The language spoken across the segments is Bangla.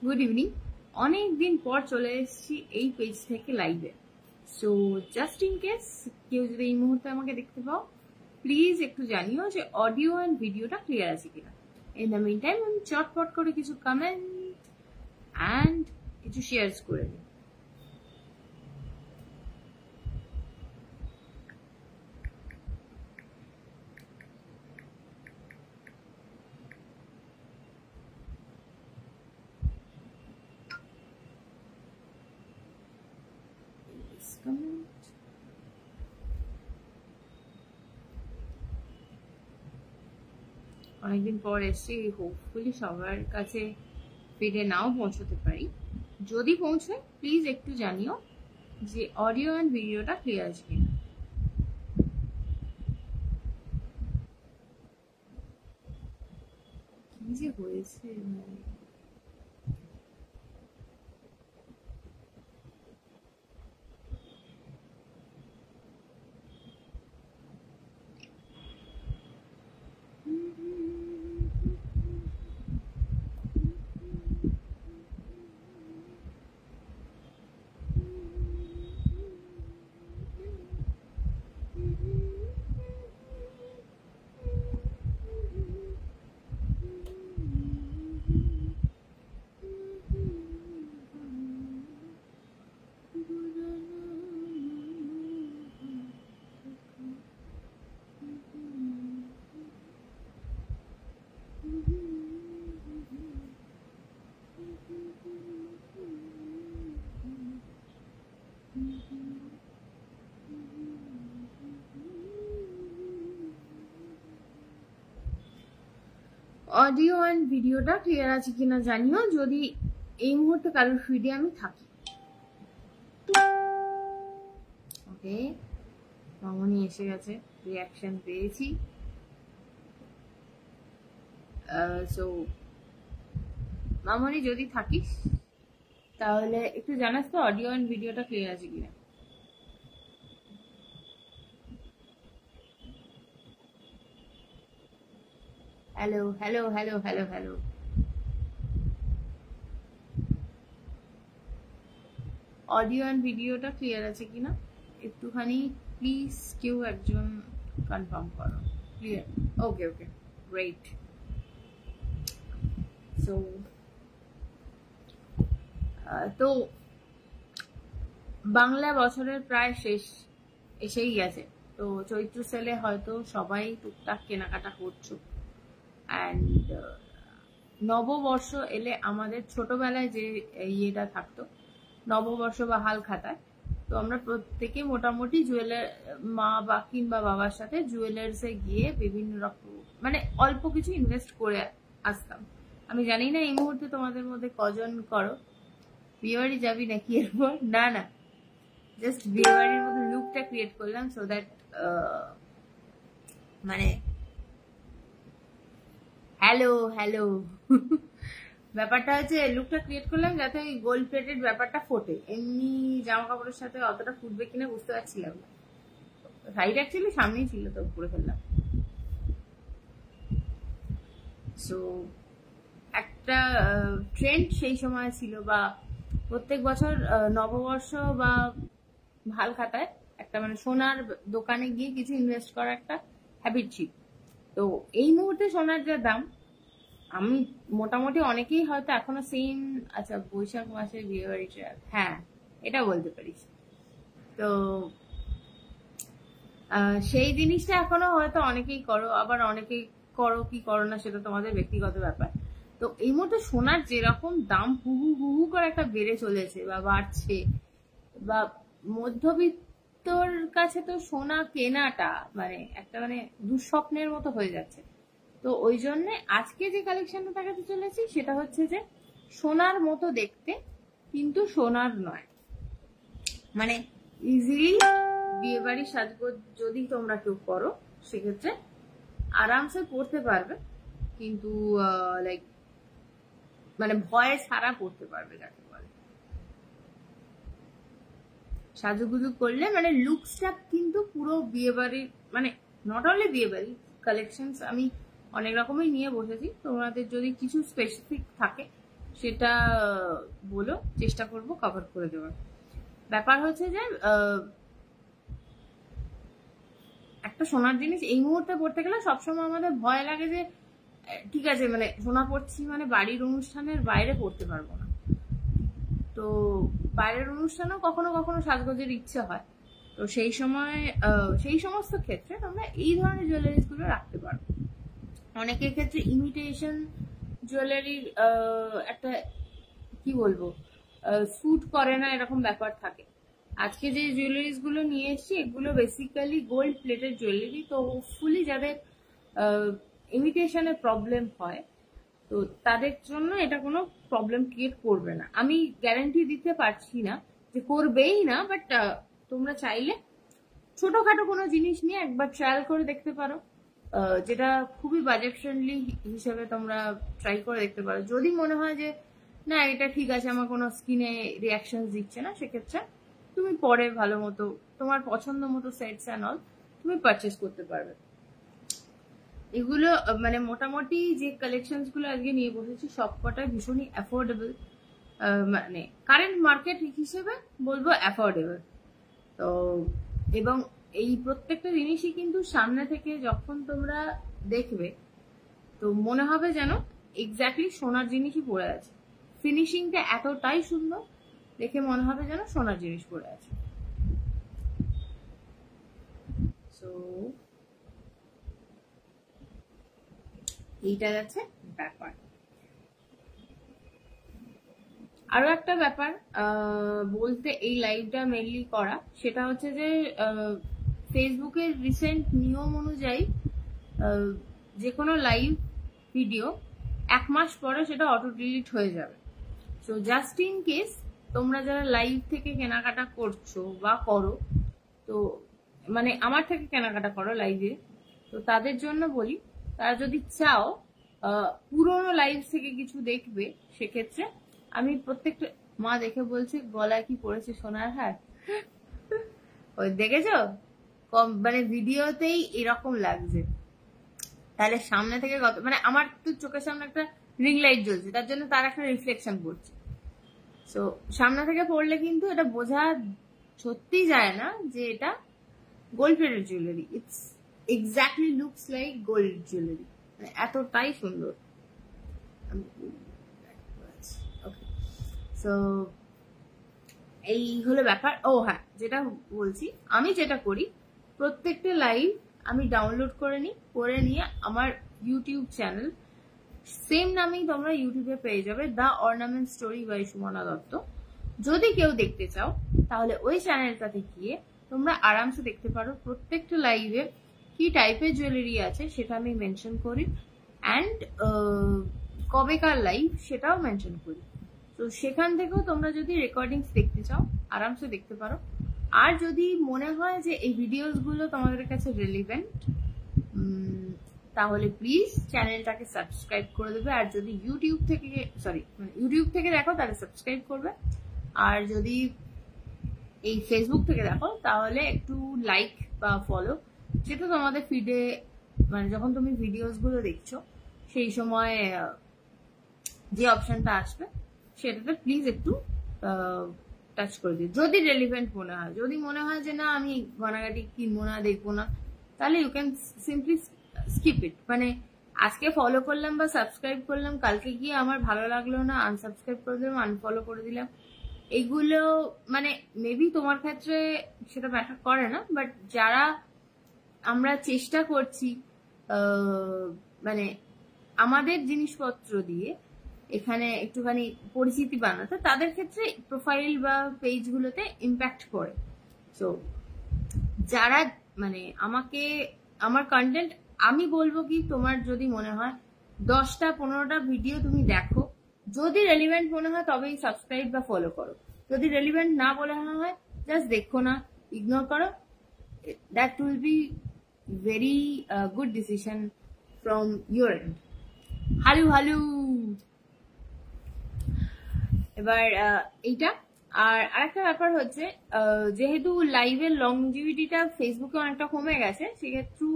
Good evening. অনেক দিন পর চলে এসেছি এই পেজ থেকে লাইভে। সো জাস্ট ইন কেস কেউ যদি এই মুহূর্তে আমাকে দেখতে পাও, প্লিজ একটু জানিও যে অডিও অ্যান্ড ভিডিওটা ক্লিয়ার আছে কিনা। ইন দ্য মিন টাইম আমি চটপট করে কিছু কমেন্ট অ্যান্ড কিছু শেয়ার্স করে নিই। অনেকদিন পর এসছি, হোপফুলি সবার কাছে ফিরে নাও পৌঁছতে পারি। যদি পৌঁছয় প্লিজ একটু জানিও যে অডিও অ্যান্ড ভিডিওটা ক্লিয়ার আছে কিনা। কি যে হয়েছে অডিও অ্যান্ড ভিডিওটা ক্লিয়ার আছে কিনা জানিও যদি এই মুহূর্তে কারোর ফিডে আমি থাকি। ওকে, মামনি এসে গেছে, রিয়াকশন পেয়েছি। সো মামনি যদি থাকিস তাহলে একটু জানাস তো অডিও অ্যান্ড ভিডিওটা ক্লিয়ার আছে কিনা। Hello hello hello hello hello, audio and ভিডিওটা ক্লিয়ার আছে কিনা একটুখানি প্লিজ কেউ একজন কনফার্ম করো। ক্লিয়ার? ওকে ওকে, গ্রেট। সো তো বাংলা বছরের প্রায় শেষ এসেই গেছে। তো চৈত্র সেলে হয়তো সবাই টুকটাক কেনাকাটা করছো। অ্যান্ড নববর্ষ এলে আমাদের ছোটবেলায় যে ইয়েটা থাকতো, নববর্ষ বা হাল খাতায়, তো আমরা প্রত্যেকে মোটামুটি মা বা কিংবা বাবার সাথে জুয়েলার্সে গিয়ে বিভিন্ন রকম মানে অল্প কিছু ইনভেস্ট করে আসতাম। আমি জানি না এই মুহূর্তে তোমাদের মধ্যে কজন করো। বিয়েবাড়ি যাবি নাকি এরপর? না না, জাস্ট বিয়েবাড়ির মতো লুকটা ক্রিয়েট করলাম সো দ্যাট মানে হ্যালো হ্যালো ব্যাপারটা হচ্ছে লুকটা ক্রিয়েট করলাম যাতে ওই গোল্ড প্লেটেড ব্যাপারটা ফোটে। এমনি জামা কাপড়ের সাথে অতটা ফুটবে কিনা বুঝতে পারছিলাম না। শাড়িটা অ্যাকচুয়ালি সামনেই ছিল, তো পরে ফেললাম। সো একটা ট্রেন্ড সেই সময় ছিল, বা প্রত্যেক বছর নববর্ষ বা ভাল খাতায় একটা মানে সোনার দোকানে গিয়ে কিছু ইনভেস্ট করার একটা হ্যাবিট ছিল। তো এই মুহূর্তে সোনার যা দাম, আমি মোটামুটি অনেকেই হয়তো এখনো সেম। আচ্ছা, বৈশাখ মাসে বিয়ে বাড়িটা, হ্যাঁ এটা বলতে পারিস। তো সেই জিনিসটা এখনো হয়তো অনেকেই করো, আবার অনেকেই করো কি করো না সেটা তোমাদের ব্যক্তিগত ব্যাপার। তো এই মুহূর্তে সোনার যেরকম দাম হুহু হুহু করে একটা বেড়ে চলেছে বা বাড়ছে, বা মধ্যবিত্তর কাছে তো সোনা কেনাটা মানে একটা মানে দুঃস্বপ্নের মতো হয়ে যাচ্ছে। তো ওই জন্য আজকে যে কালেকশনটা দেখাতে চলেছি সেটা হচ্ছে যে সোনার মতো দেখতে কিন্তু সোনার নয়। মানে ইজিলি বিয়ে বাড়ির সাজগোজ যদি তোমরা কেউ করো সেক্ষেত্রে আরামসে পড়তে পারবে, কিন্তু লাইক মানে ভয়ে ছাড়া পড়তে পারবে যাকে বলে। সাজুগুজু করলে মানে লুকসটা কিন্তু পুরো বিয়ে বাড়ির মানে নট অনলি বিয়ে বাড়ি কালেকশন আমি অনেক রকমই নিয়ে বসেছি। তোমাদের যদি কিছু স্পেসিফিক থাকে সেটা বলো, চেষ্টা করব কভার করে দেওয়ার। ব্যাপার হচ্ছে যে একটা সোনার জিনিস এই মুহূর্তে পড়তে গেলে সবসময় আমাদের ভয় লাগে যে ঠিক আছে মানে সোনা পড়ছি মানে বাড়ির অনুষ্ঠানের বাইরে পড়তে পারবো না। তো বাইরের অনুষ্ঠানেও কখনো কখনো সাজগোজের ইচ্ছে হয়, তো সেই সময় সেই সমস্ত ক্ষেত্রে তোমরা এই ধরনের জুয়েলারিজ গুলো রাখতে পারো। অনেকের ক্ষেত্রে ইমিটেশন জুয়েলারির একটা কি বলবো স্যুট করে না এরকম ব্যাপার থাকে। আজকে যে জুয়েলারিজ গুলো নিয়ে এসেছি এগুলো বেসিক্যালি গোল্ড প্লেটেড জুয়েলারি, তো হোপফুলি যাদের ইমিটেশনের প্রবলেম হয় তো তাদের জন্য এটা কোনো প্রবলেম ক্রিয়েট করবে না। আমি গ্যারান্টি দিতে পারছি না যে করবেই না, বাট তোমরা চাইলে ছোটখাটো কোনো জিনিস নিয়ে একবার ট্রায়াল করে দেখতে পারো, যেটা খুবই বাজেট ফ্রেন্ডলি হিসেবে তোমরা ট্রাই করে দেখতে পারো। যদি মনে হয় যে না এটা ঠিক আছে, আমার কোনো স্কিনে রিয়াকশন দিচ্ছে না, সেক্ষেত্রে তুমি পরে ভালো মতো তোমার পছন্দ মতো সেটস অ্যান্ড অল তুমি পারচেস করতে পারবে। এগুলো মানে মোটামুটি যে কালেকশনস গুলো আজকে নিয়ে বসেছি সবকটাই ভীষণই অ্যাফোর্ডেবল, মানে কারেন্ট মার্কেট হিসেবে বলবো অ্যাফোর্ডেবল। তো এবং এই প্রত্যেকটা জিনিসই কিন্তু সামনে থেকে যখন তোমরা দেখবে তো মনে হবে যেন এক্স্যাক্টলি সোনার জিনিসই পড়ে আছে। ফিনিশিংটা এতটাই সুন্দর, দেখে মনে হবে যেন সোনার জিনিস পড়ে আছে। সো এইটা যাচ্ছে ব্যাপার। আরো একটা ব্যাপার বলতে এই লাইভটা মেনলি করা, সেটা হচ্ছে যে ফেসবুকের রিসেন্ট নিয়ম অনুযায়ী যে কোনো লাইভ ভিডিও 1 মাস পরে সেটা অটো ডিলিট হয়ে যাবে। সো জাস্ট ইন কেস তোমরা যারা লাইভ থেকে কেনাকাটা করছো বা করো, তো মানে আমার থেকে কেনাকাটা করো লাইভে, তো তাদের জন্য বলি তারা যদি চাও পুরোনো লাইভ থেকে কিছু দেখবে, সেক্ষেত্রে আমি প্রত্যেকটা মা দেখে বলছে গলায় কি পড়েছে সোনার হার, ওই দেখেছো কম মানে ভিডিওতেই এরকম লাগছে, তাহলে সামনে থেকে কত মানে আমার তো চোখের সামনে একটা রিং লাইট জ্বলছে, তার জন্য তার একটা রিফ্লেকশন পড়ছে। সো সামনে থেকে পড়লে কিন্তু এটা বোঝা সত্যি যায় না যে এটা gold plated jewellery. It's exactly looks like gold jewellery, মানে এতটাই সুন্দর। সো এই হলো ব্যাপার। ও হ্যাঁ, যেটা বলছি আমি যেটা করি প্রত্যেকটা লাইভ আমি ডাউনলোড করে নিই, করে নিয়ে আমার ইউটিউব চ্যানেল সেম নামেই তোমরা ইউটিউবে পেয়ে যাবে, the ornament story by Sumana Dutta. যদি কেউ দেখতে চাও তাহলে ওই চ্যানেলটাতে গিয়ে তোমরা আরামসে দেখতে পারো প্রত্যেকটা লাইভে কি টাইপের জুয়েলারি আছে সেটা আমি মেনশন করি, অ্যান্ড কবেকার লাইভ সেটাও মেনশন করি। তো সেখান থেকেও তোমরা যদি রেকর্ডিংস দেখতে চাও আরামসে দেখতে পারো। আর যদি মনে হয় যে এই ভিডিওস গুলো তোমাদের কাছে রেলিভেন্ট তাহলে প্লিজ চ্যানেলটাকে সাবস্ক্রাইব করে দেবে। আর যদি ইউটিউব থেকে দেখো তাহলে সাবস্ক্রাইব করবে, আর যদি এই ফেসবুক থেকে দেখো তাহলে একটু লাইক বা ফলো, সেটা তোমাদের ফিডে মানে যখন তুমি ভিডিওস গুলো দেখছো সেই সময় যে অপশনটা আসবে সেটাতে প্লিজ একটু টাচ করে দিও যদি রেলিভেন্ট মনে হয়। যদি মনে হয় যে না আমি ঘনাঘাটি কিনবো না দেখবো না, তাহলে you can simply skip it. মানে আজকে ফলো করলাম বা সাবস্ক্রাইব করলাম, কালকে গিয়ে আমার ভালো লাগলো না আনসাবস্ক্রাইব করে দিলাম, আনফলো করে দিলাম, এগুলো মানে মেবি তোমার ক্ষেত্রে সেটা ম্যাটার করে না, বাট যারা আমরা চেষ্টা করছি মানে আমাদের জিনিসপত্র দিয়ে এখানে একটুখানি পরিচিতি বানাতে, তাদের ক্ষেত্রে প্রোফাইল বা পেজগুলোতে ইম্প্যাক্ট করে। সো যারা মানে আমাকে আমার কন্টেন্ট আমি বলবো কি তোমার যদি মনে হয় 10টা 15টা ভিডিও তুমি দেখো, যদি রেলিভেন্ট মনে হয় তবেই সাবস্ক্রাইব বা ফলো করো, যদি রেলিভেন্ট না বলে হয় জাস্ট দেখো না, ইগনোর করো। That will be very good decision from your end. হালু হালু। এবার এইটা আর আরেকটা ব্যাপার হচ্ছে যেহেতু লাইভের লংজিভিটিটা ফেসবুকে অনেকটা কমে গেছে, সেক্ষেত্রে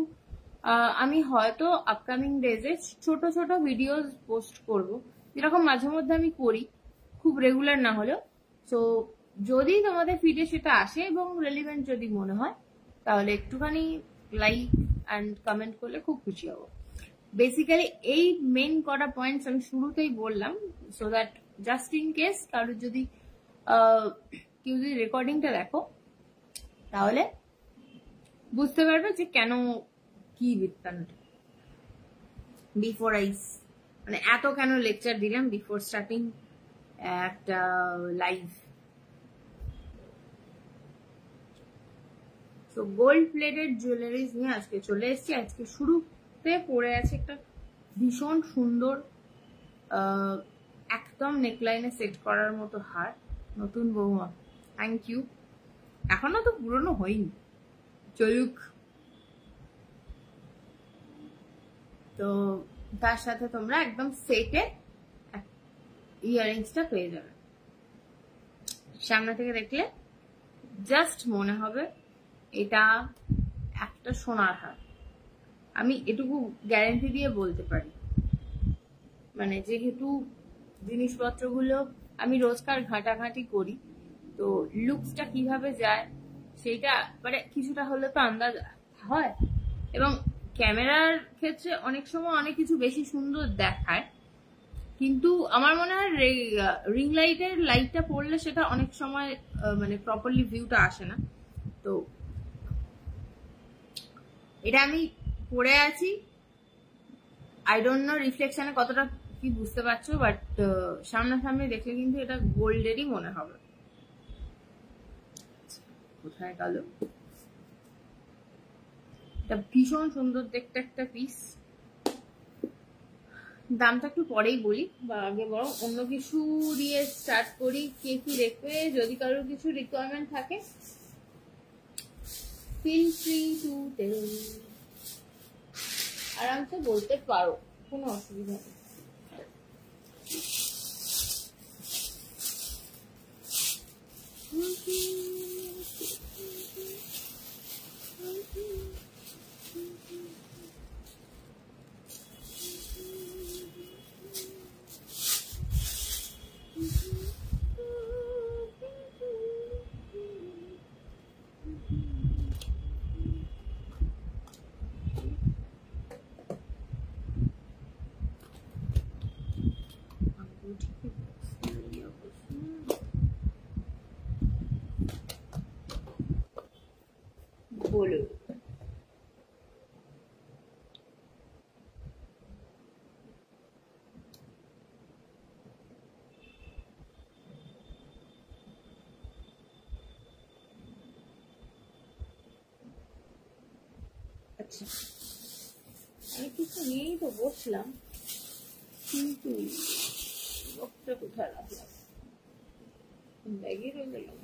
আমি হয়তো আপকামিং ডেজে ছোট ছোট ভিডিওস পোস্ট করব যেরকম মাঝে মধ্যে আমি করি, খুব রেগুলার না হলেও। সো যদি তোমাদের ফিডে সেটা আসে এবং রেলিভেন্ট যদি মনে হয়, তাহলে একটুখানি লাইক অ্যান্ড কমেন্ট করলে খুব খুশি হব। বেসিক্যালি এই মেন কটা পয়েন্টস আমি শুরুতেই বললাম, so that just in case কারোর যদি কেউ যদি রেকর্ডিংটা দেখো, তাহলে বুঝতে পারবে যে কেন, কি বৃত্তান্ত। বিফোর আইস মানে এত কেন লেকচার দিলাম বিফোর স্টার্টিং একটা লাইভ। তো গোল্ড প্লেটেড জুয়েলারিজ নিয়ে আজকে চলে এসেছি। আজকে শুরুতে পড়ে আছে একটা ভীষণ সুন্দর একদম নেকলাইনে সেট করার মতো হার, নতুন বৌমা, থ্যাংক ইউ। এখনো তো পুরনো হয়নি, চলুক। তো তার সাথে তোমরা একদম সেটে ইয়াররিংসটা পেয়ে যাবে। সামনে থেকে দেখলে জাস্ট মনে হবে এটা একটা সোনার হার। আমি এটুকু গ্যারান্টি দিয়ে বলতে পারি, মানে যেহেতু জিনিসপত্রগুলো আমি রোজকার ঘাটাঘাটি করি, তো লুকসটা কিভাবে যায় সেইটা মানে কিছুটা হলে তো আন্দাজ হয়। এবং ক্যামেরার ক্ষেত্রে অনেক সময় অনেক কিছু বেশি সুন্দর দেখায়, কিন্তু আমার মনে হয় রিং লাইটের লাইটটা পড়লে সেটা অনেক সময় মানে প্রপারলি ভিউটা আসে না। তো এটা আমি পরে আছি, আই ডোন্ট নো রিফ্লেকশনে কতটা কি বুঝতে পারছো, বাট সামনাসামনি দেখলে কিন্তু এটা গোল্ডেরই মনে হবে। কোথায় গেল? এটা ভীষণ সুন্দর দেখতে একটা পিস। দামটা একটু পরেই বলি, বা আগে বরং অন্য কিছু দিয়ে স্টার্ট করি। কে কি দেখবে, যদি কারোর কিছু রিকোয়ারমেন্ট থাকে ফিল ফ্রি টু টেল, আরামসে বলতে পারো, কোনো অসুবিধা নেই। বলো। আচ্ছা, আমি কিছু নিয়েই তো বসলাম, কিন্তু বক্সটা কোথায় রাখলাম? ব্যাগে রয়ে গেলাম।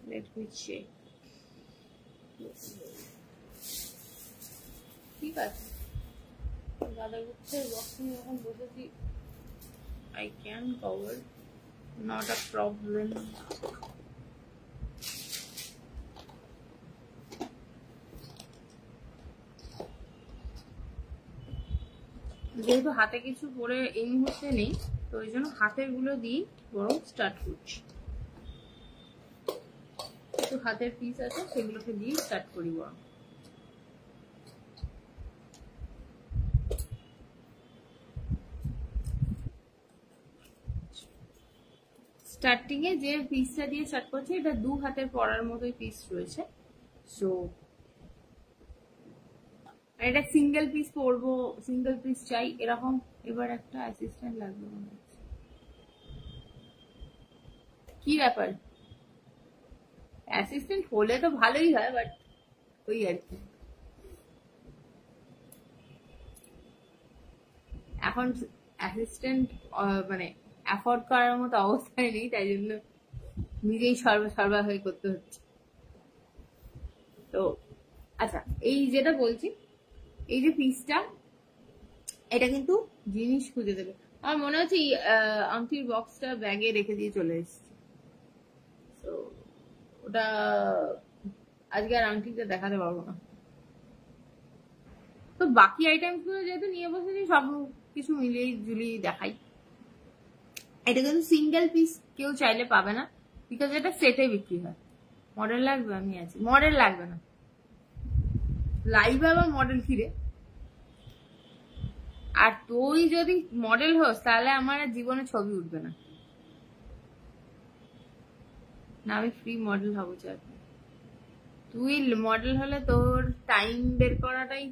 Let me check. ঠিক আছে, দাদা গুচ্ছের বক্স নিয়ে যখন বসেছি, I can cover, not a problem. যেহেতু হাতে কিছু পরে এই মুহূর্তে নেই, তো ওই জন্য হাতের গুলো দিয়ে বরং স্টার্ট করছি। একটু হাতের পিস আছে, সেগুলোকে দিয়ে স্টার্ট করি বরং। স্টার্টিং এ যে পিসটা দিয়ে স্টার্ট করছি, এটা 2 হাতের পরার মতোই পিস রয়েছে। সো এটা সিঙ্গেল পিস পরবো, সিঙ্গেল পিস চাই এরকম। এবার একটা অ্যাসিস্ট্যান্ট লাগবে মনে হচ্ছে। কি ব্যাপার? অ্যাসিস্ট্যান্ট হলে তো ভালোই হয়, বাট ওই আর কি, এখন অ্যাসিস্ট্যান্ট মানে অ্যাফোর্ড করার মতো অবস্থায় নেই, তাই জন্য নিজেই সর্বা হয়ে করতে হচ্ছে। তো আচ্ছা, এই যেটা বলছি, এই যে পিসটা, এটা কিন্তু জিনিস খুঁজে দেবে। আমার মনে হচ্ছে আংটির বক্সটা ব্যাগে রেখে দিয়ে চলে এসেছি। তো ওটা আজকে আর আংটিটা দেখাতে পারবো না। তো তো বাকি আইটেমস গুলো যেহেতু নিয়ে বসেছি সব কিছু মিলিয়ে ঝুলিয়ে দেখাই। এটা কিন্তু সিঙ্গেল পিস কেউ চাইলে পাবে না, বিকজ এটা সেটে বিক্রি হয়। মডেল লাগবে? আমি আছি। মডেল লাগবে না, লাইভে আবার মডেল ফিরে। আর তুই যদি মডেল হোস তাহলে আমার জীবনে ছবি উঠবে না। আমি ফ্রি মডেল হবো চাই। তুই মডেল হলে তোর টাইম বের করাটাই,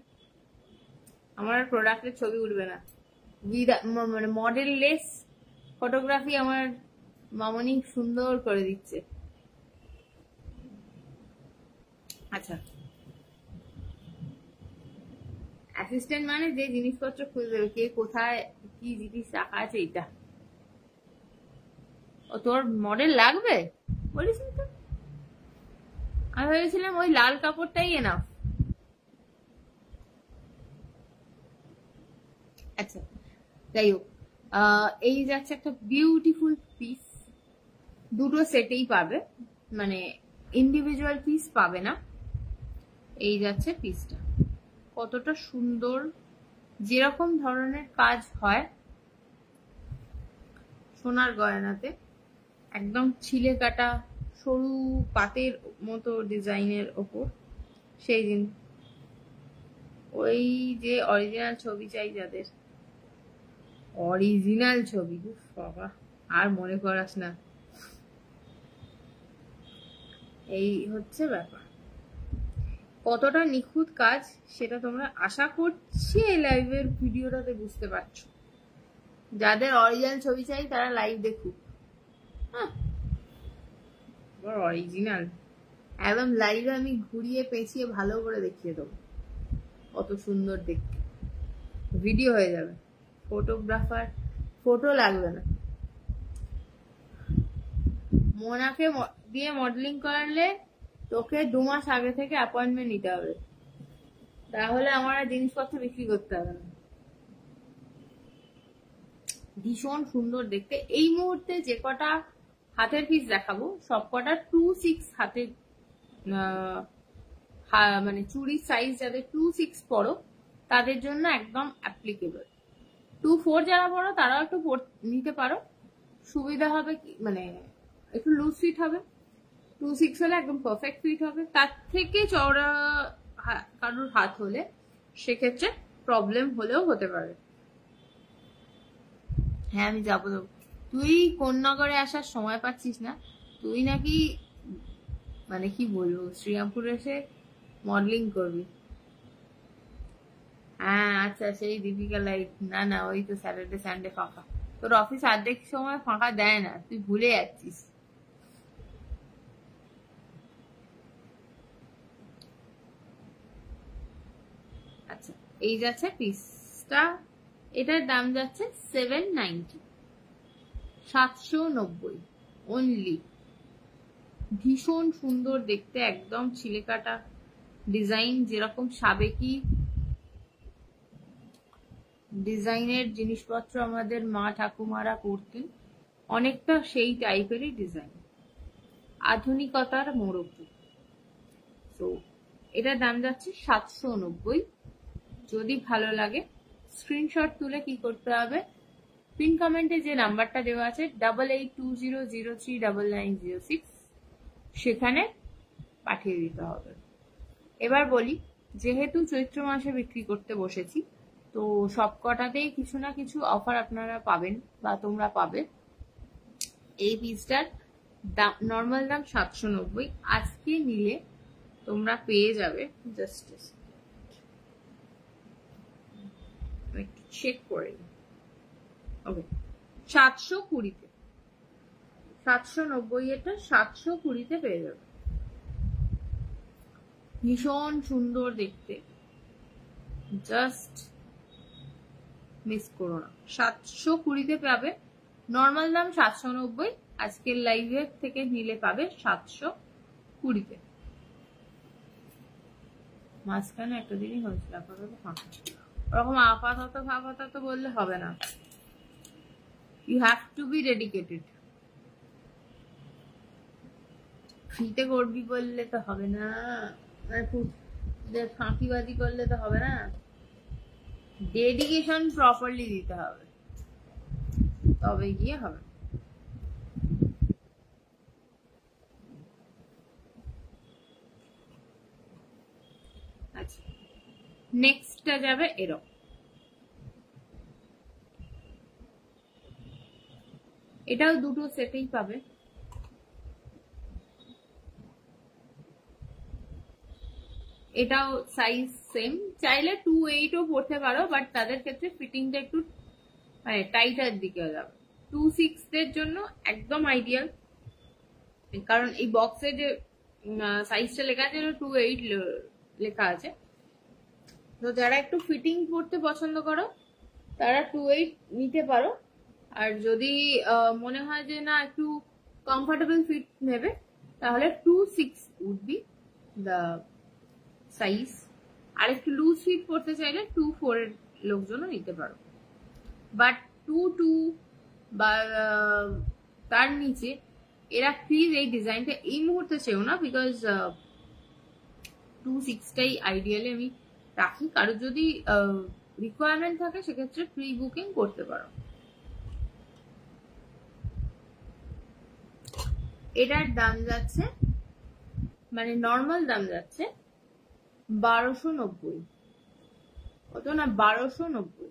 আমার প্রোডাক্টের ছবি উঠবে না। মানে মডেল লেস ফটোগ্রাফি আমার মামনি সুন্দর করে দিচ্ছে। আচ্ছা, অ্যাসিস্ট্যান্ট মানে যে জিনিসপত্র খুঁজে দেবে, কে কোথায় কি জিনিস রাখা আছে, এটা। ও তোর মডেল লাগবে বলিস তো? আমি ভেবেছিলাম ওই লাল কাপড়টাই এনাফ। আচ্ছা, যাই হোক, এই যাচ্ছে একটা বিউটিফুল পিস। দুটো সেটেই পাবে, মানে ইন্ডিভিজুয়াল পিস পাবে না। এই যাচ্ছে পিসটা, কতটা সুন্দর। যেরকম ধরনের কাজ হয় সোনার গয়নাতে, একদম ছিলে কাটা সরু পাতের মতো ডিজাইনের ওপর, সেই দিন ওই যে অরিজিনাল ছবি চাই যাদের, অরিজিনাল ছবি, বাবা আর মনে করাস না। এই হচ্ছে ব্যাপার, কতটা নিখুঁত কাজ সেটা তোমরা আশা করছি এই লাইভের ভিডিওটাতে বুঝতে পারছো। যাদের অরিজিনাল ছবি চাই তারা লাইভ দেখুক। হ্যাঁ, অরিজিনাল একদম লাইভে আমি ঘুরিয়ে পেঁচিয়ে ভালো করে দেখিয়ে দেবো, কত সুন্দর দেখতে ভিডিও হয়ে যাবে। ফটোগ্রাফার ফটো লাগবে না। মোনাকে দিয়ে মডেলিং করালে তোকে 2 মাস আগে থেকে অ্যাপয়েন্টমেন্ট নিতে হবে, তাহলে আমার জিনিসপত্র বিক্রি করতে হবে না। ভীষণ সুন্দর দেখতে। এই মুহূর্তে যে কটা হাতের পিস দেখাবো সব কটা 2-6 হাতের, মানে চুড়ির সাইজ যাদের 2-6 পড়ো তাদের জন্য একদম অ্যাপ্লিকেবল। 2-4 যারা পড়ো তারাও একটু নিতে পারো, সুবিধা হবে, মানে একটু লুজ ফিট হবে। 2-6 হলে একদম পারফেক্ট ফিট হবে। তার থেকে চওড়া কারোর হাত হলে সেক্ষেত্রে প্রবলেম হলেও হতে পারে। হ্যাঁ, আমি যাবো। তুই কোন নগরে আসার সময় পাচ্ছিস না? তুই নাকি মানে কি বলবো, শ্রীরামপুর এসে মডেলিং করবি? হ্যাঁ, আচ্ছা, সেই দীপিকা লাইভ। না না, ওই তো স্যাটারডে সানডে ফাঁকা। তোর অফিস অর্ধেক সময় ফাঁকা দেয় না, তুই ভুলে যাচ্ছিস। আচ্ছা, এই যাচ্ছে পিসটা, এটার দাম যাচ্ছে 790, 790 অনলি। ভীষণ সুন্দর দেখতে, একদম ছিলে কাটা ডিজাইন, যেরকম সাবেকি ডিজাইনের জিনিসপত্র আমাদের মা ঠাকুমারা করতেন, অনেকটা সেই টাইপেরই ডিজাইন, আধুনিকতার মোড়কে। তো এটার দাম যাচ্ছে 790। যদি ভালো লাগে স্ক্রিনশট তুলে কি করতে হবে, পিন কমেন্টে যে নাম্বারটা দেওয়া আছে 8820039906 সেখানে পাঠিয়ে দিতে হবে। এবার বলি, যেহেতু চৈত্র মাসে বিক্রি করতে বসেছি, তো সব কটাতেই কিছু না কিছু অফার আপনারা পাবেন বা তোমরা পাবে। এই পিসটার দাম, নর্মাল দাম 790, আজকে নিলে তোমরা পেয়ে যাবে, জাস্ট একটু চেক করে, ওকে, 720-তে, 790 এটা 720-তে পেয়ে যাবে। ভীষণ সুন্দর দেখতে, জাস্ট মিস করো না। 720-তে পাবে, নর্মাল দাম 790, আজকের লাইভের থেকে নিলে পাবে 720-তে। মাঝখানে একটা দিনই হয়েছিল, আপাতত ফাঁকা। ওরকম আপাতত বললে হবে না, you have to be dedicated. ফ্রিতে করবি বললে তো হবে না, ফাঁকিবাজি করলে তো হবে না। ডেডিকেশন প্রপারলি দিতে হবে, তবে গিয়ে হবে। আচ্ছা, নেক্সটটা যাবে এরকম। এটাও দুটো সেটেই পাবে। এটাও সাইজ সেম, চাইলে 2/8ও পড়তে পারো, বাট তাদের ক্ষেত্রে ফিটিংটা একটু মানে টাইটার দিকে যাবে। 2/6 এর জন্য একদম আইডিয়াল, কারণ এই বক্সে যে সাইজটা লেখা আছে 2/8 লেখা আছে। তো যারা একটু ফিটিং পড়তে পছন্দ করো তারা 2/8 নিতে পারো। আর যদি মনে হয় যে না একটু কমফোর্টেবল ফিট নেবে, তাহলে 2/6 উড বি দ্য সাইজ। আর একটু লুজ ফিট পড়তে চাইলে 2/4 এর লোকজনও নিতে পারো। বাট 2/2 বা তার নিচে এরা প্লিজ এই ডিজাইনটা এই মুহূর্তে চেও না, বিকজ 2/6টাই আইডিয়ালি আমি রাখি। কারো যদি রিকোয়ারমেন্ট থাকে সেক্ষেত্রে প্রি বুকিং করতে পারো। এটার দাম যাচ্ছে, মানে নর্মাল দাম যাচ্ছে 1290। কত না, 1290।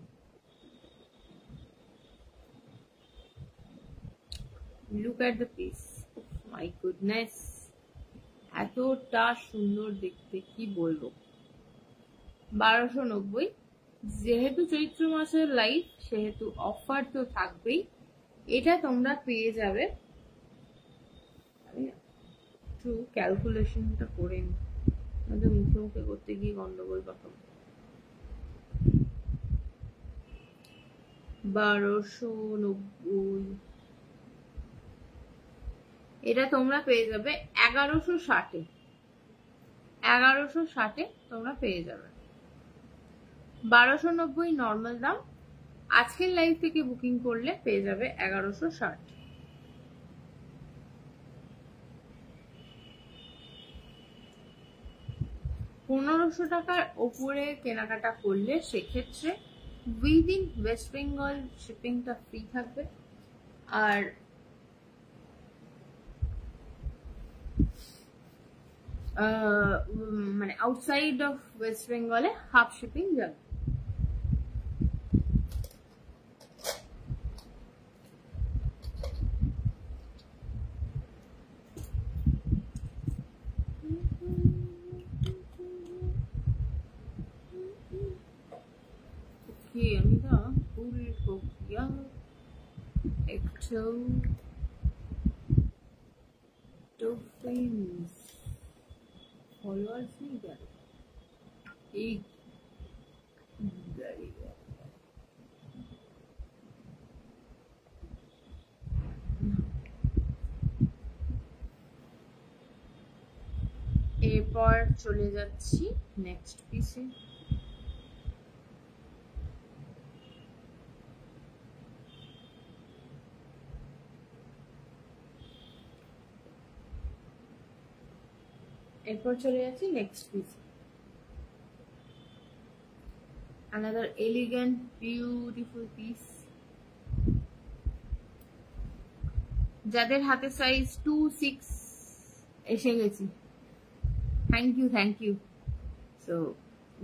Look at the piece, my goodness, এতটা সুন্দর দেখতে, কি বলবো। 1290। যেহেতু চৈত্র মাসের লাইফ, সেহেতু অফার তো থাকবেই। এটা তোমরা পেয়ে যাবে, একটু ক্যালকুলেশনটা করে নি, মুখে মুখে করতে গিয়ে গন্ডগোল পাকাবো। 1290, এটা তোমরা পেয়ে যাবে 1160-এ। 1160-এ তোমরা পেয়ে যাবে। 1290 নর্মাল দাম, আজকের লাইভ থেকে বুকিং করলে পেয়ে যাবে 1160। $1500 টাকার ওপরে কেনাকাটা করলে সেক্ষেত্রে উইদিন ওয়েস্ট বেঙ্গল শিপিংটা ফ্রি থাকবে। আর মানে আউটসাইড অফ ওয়েস্ট বেঙ্গলে হাফ শিপিং যাবে। আমি না ভুল গিয়া একটু ফলোয়ার্স নেই গেল এই এরপর চলে যাচ্ছি নেক্সট পিসে। এরপর চলে যাচ্ছি next piece. another elegant beautiful piece, যাদের হাতে সাইজ 2/6 এসে গেছি, থ্যাংক ইউ। সো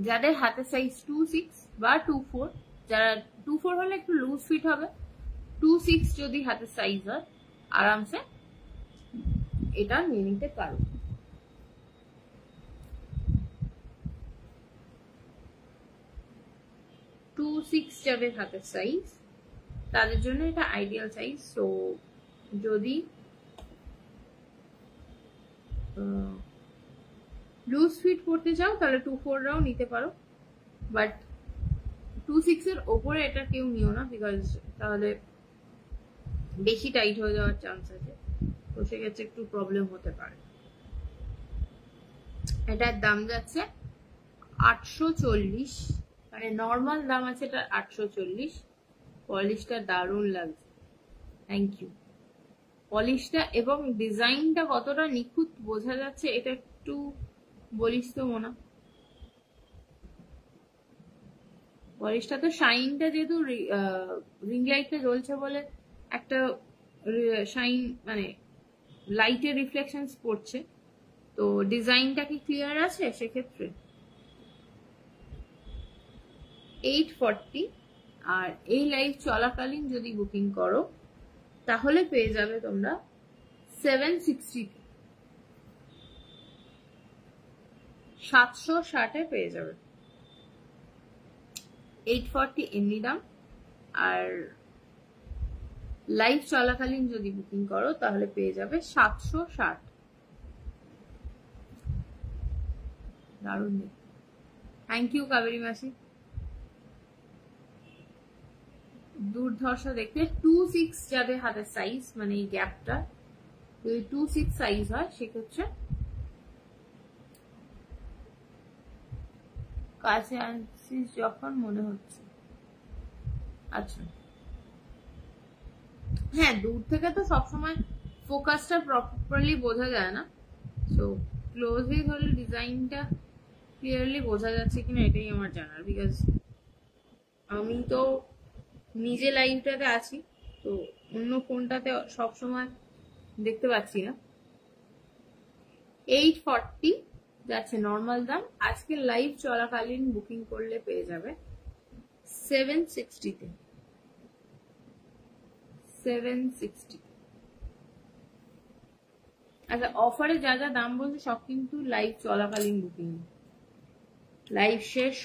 যাদের হাতে সাইজ 2/6 বা 2/4, যারা 2/4 হলে একটু লুজ ফিট হবে, 2/6 যদি হাতে সাইজ হয় আরামসে এটা নিয়ে নিতে পারো। যাদের হাতের সাইজ তাদের জন্য এটা আইডিয়াল সাইজ। সো যদি লুজ ফিট করতে চাও তাহলে 2/4রাও নিতে পারো, বাট 2/6 এর ওপরে এটা কেউ নিও না, বিকজ তাহলে বেশি টাইট হয়ে যাওয়ার চান্স আছে, তো সেক্ষেত্রে একটু প্রবলেম হতে পারে। এটার দাম যাচ্ছে 840, মানে নর্মাল দাম আছে এটা 840। পলিশটা দারুণ লাগছে, থ্যাংক ইউ। পলিশটা এবং ডিজাইনটা কতটা নিখুঁত বোঝা যাচ্ছে, এটা একটু বলিস তো মোনা। পলিশটা তো শাইনটা যেহেতু রিং লাইটটা জ্বলছে বলে একটা শাইন মানে লাইটের রিফ্লেকশন পড়ছে, তো ডিজাইনটা কি ক্লিয়ার আছে সেক্ষেত্রে। 840 আর এই লাইভ চলাকালীন যদি বুকিং করো তাহলে পেয়ে যাবে তোমরা 760, 760 পেয়ে যাবে। 840 এমনি দাম, আর লাইভ চলাকালীন যদি বুকিং করো তাহলে পেয়ে যাবে 760। দারুণ। থ্যাংক ইউ কাবেরী মাসি। দুর্ধর্ষ দেখতে 26 যাদের হাতের সাইজ, মানে এই গ্যাপটা যদি 26 সাইজ হয় সেক্ষেত্রে কাছে আনছিস যখন মনে হচ্ছে। আচ্ছা হ্যাঁ, দূর থেকে তো সবসময় ফোকাসটা প্রপারলি বোঝা যায় না, সো ক্লোজলি ধরলে ডিজাইনটা ক্লিয়ারলি বোঝা যাচ্ছে কিনা এটাই আমার জানার, বিকজ আমি তো নিজে লাইভটাতে আছি, তো অন্য ফোনটাতে সবসময় দেখতে পাচ্ছি না। 840 যাচ্ছে নর্মাল দাম, আজকে লাইভ চলাকালীন বুকিং করলে পেয়ে যাবে 760 তে। 760। আচ্ছা, অফারে যা যা দাম বলছে সব কিন্তু লাইভ চলাকালীন বুকিং, লাইভ শেষ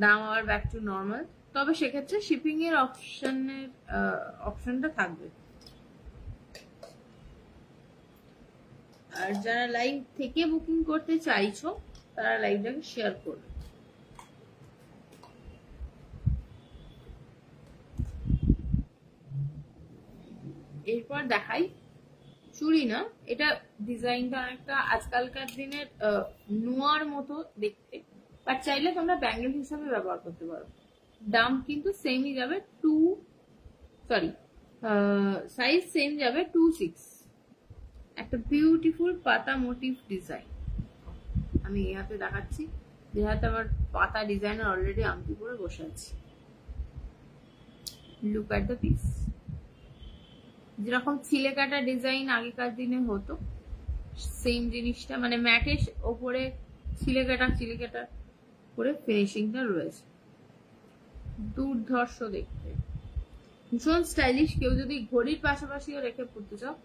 দাম আবার ব্যাক টু নর্মাল, তবে সেক্ষেত্রে শিপিং এর অপশনটা থাকবে। আর যারা লাইভ থেকে বুকিং করতে চাইছো তারা লাইভটাকে শেয়ার করবে। এরপর দেখাই চুড়ি, না এটা ডিজাইনটা অনেকটা আজকালকার দিনের নোয়ার মতো দেখতে, বাট চাইলে তোমরা ব্যাঙ্গেল হিসাবে ব্যবহার করতে পারো। দাম কিন্তু সেমই যাবে, সাইজ সেম যাবে 26। একটা বিউটিফুল পাতা মোটিভ ডিজাইন আমি এই হাতে দেখাচ্ছি, যে হাতে আমার পাতা ডিজাইনার অলরেডি আংটি পরে বসে আছি। Look at the piece. যেরকম ছিলে কাটা ডিজাইন আগেকার দিনে হতো সেম জিনিসটা, মানে ম্যাটের ওপরে ছিলে কাটা করে ফিনিশিংটা রয়েছে। দুর্ধর্ষ দেখতে, ভীষণ স্টাইলিশ। কেউ যদি ঘড়ির পাশাপাশিও রেখে পড়তে চাও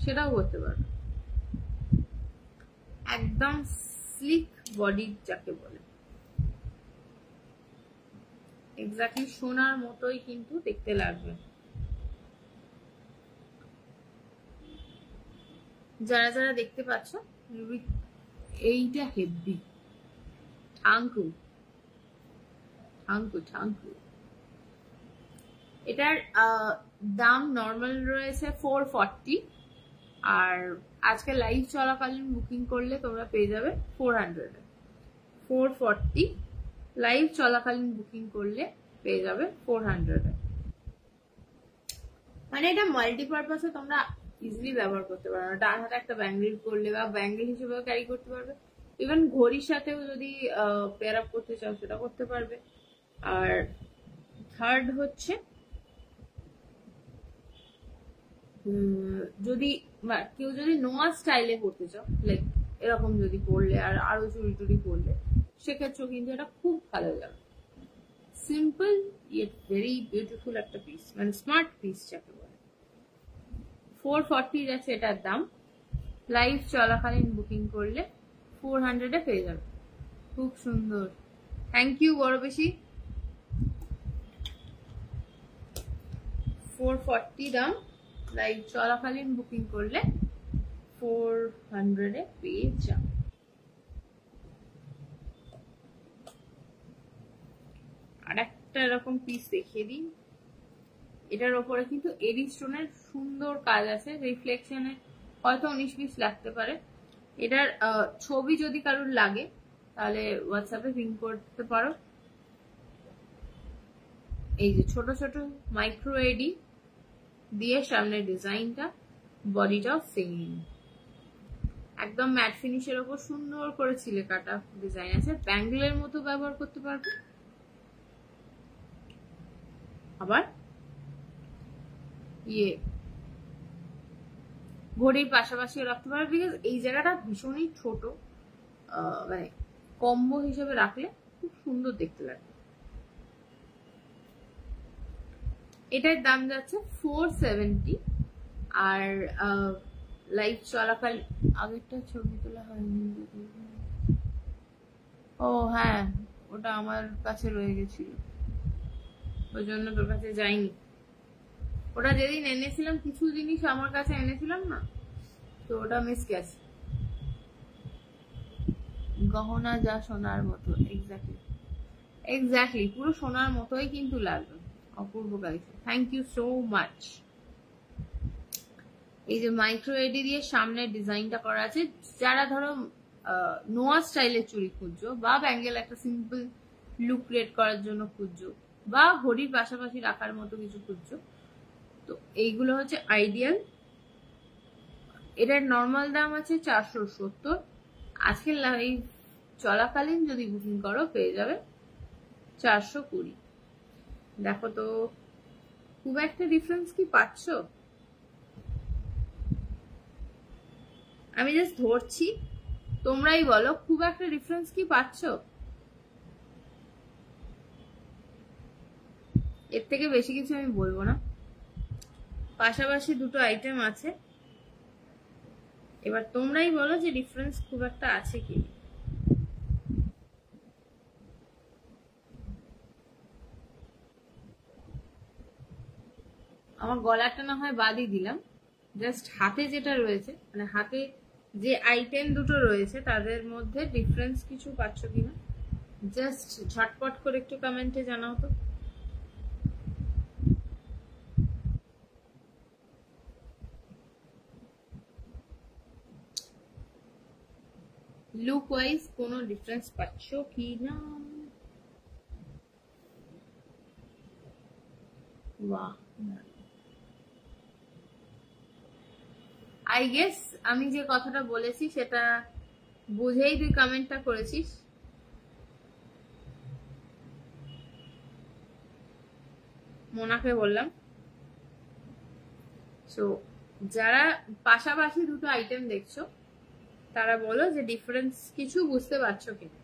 সেটাও করতে পারবে। একদম স্লিক বডি যাকে বলে, এক্স্যাক্টলি সোনার মতোই কিন্তু দেখতে লাগবে। যারা যারা দেখতে পাচ্ছ, এইটা হেভি। ঠাঙ্কু ঠাঙ্কু ঠাঙ্কু। এটার দাম নর্মাল রয়েছে 440, আর আজকে লাইভ চলাকালীন বুকিং করলে তোমরা পেয়ে যাবে 400। 440 লাইভ চলাকালীন বুকিং করলে পেয়ে যাবে 400। মানে এটা মাল্টিপারপাসে তোমরা ইজিলি ব্যবহার করতে পারো। ডান হাতে একটা ব্যাঙ্গেল করলে বা ব্যাঙ্গেল হিসেবেও ক্যারি করতে পারবে, ইভেন ঘড়ির সাথেও যদি পেয়ার আপ করতে চাও সেটা করতে পারবে। আর থার্ড হচ্ছে যদি কেউ যদি নোয়া স্টাইলে করতে চাও, লাইক এরকম যদি পরলে আর আরো চুরি টুরি পরলে, সেক্ষেত্রেও কিন্তু এটা খুব ভালো যাবে। সিম্পল ইয়েট ভেরি বিউটিফুল একটা পিস, মানে স্মার্ট পিস যাকে বলে। 440 যাচ্ছে এটার দাম, লাইভ চলাকালীন বুকিং করলে 400 পেয়ে যাবে। খুব সুন্দর, থ্যাংক ইউ বড় বেশি। 440 দাম, লাইভ চলাকালীন বুকিং করলে 400 পেয়ে যাবে। আর একটা এরকম পিস দেখিয়ে দিই। এটার ওপরে কিন্তু এডি স্টোনের সুন্দর কাজ আছে, রিফ্লেকশনে হয়তো 19-20 লাগতে পারে। এটার ছবি যদি কারোর লাগে তাহলে হোয়াটসঅ্যাপে পিং করতে পারো। এই যে ছোট ছোট মাইক্রো এডি দিয়ে সামনের ডিজাইনটা, বডিটাও সেম, একদম ম্যাট ফিনিশের ওপর সুন্দর করে ছিলে কাটা ডিজাইন আছে। ব্যাঙ্গেলের মতো ব্যবহার করতে পারবে, আবার ইয়ে ঘড়ির পাশাপাশিও রাখতে পারো, বিকজ এই জায়গাটা ভীষণই ছোট, মানে কম্বো হিসেবে রাখলে খুব সুন্দর দেখতে লাগবে। এটার দাম যাচ্ছে 470। আর লাইভ চলাকাল আগেরটা ছবি তোলা হয়নি, ও হ্যাঁ ওটা আমার কাছে রয়ে গেছিল, ওই জন্য তোর কাছে যাইনি। ওটা যেদিন এনেছিলাম কিছু জিনিস আমার কাছে এনেছিলাম না, তো ওটা মিস গেছে। গহনা যা সোনার মতো, এক্স্যাক্টলি এক্স্যাক্টলি পুরো সোনার মতোই কিন্তু লাগবে। অপূর্ব collection, thank you so much. এই যে মাইক্রো এডি দিয়ে সামনের ডিজাইনটা করা আছে, যারা ধরো নোয়া স্টাইলের চুড়ি খুঁজছো, বা ব্যাঙ্গেল একটা সিম্পল লুক ক্রিয়েট করার জন্য খুঁজছো, বা ঘড়ির পাশাপাশি রাখার মতো কিছু খুঁজছো, তো এইগুলো হচ্ছে আইডিয়াল। এটার নর্মাল দাম আছে 470। আজকের লাইভ চলাকালীন যদি বুকিং করো পেয়ে যাবে 420। দেখো তো খুব একটা ডিফারেন্স কি পাচ্ছ? আমি জাস্ট ধরছি, তোমরাই বলো খুব একটা ডিফারেন্স কি পাচ্ছ? এর থেকে বেশি কিছু আমি বলবো না। পাশাপাশি দুটো আইটেম আছে, এবার তোমরাই বলো যে ডিফারেন্স খুব একটা আছে কি। আমার গলাটা না হয় বাদই দিলাম, জাস্ট হাতে যেটা রয়েছে, মানে হাতে যে আইটেম দুটো রয়েছে তাদের মধ্যে ডিফারেন্স কিছু পাচ্ছ কিনা জাস্ট ঝটপট করে একটু কমেন্টে জানাও তো। লুক ওয়াইজ কোনো ডিফারেন্স পাচ্ছ কি না? বাহ, আই গেস আমি যে কথাটা বলেছি সেটা বুঝেই তুই কমেন্টটা করেছিস। মোনাকে বললাম। সো যারা পাশাপাশি দুটো আইটেম দেখছো তারা বলো যে ডিফারেন্স কিছু বুঝতে পারছো কিনা।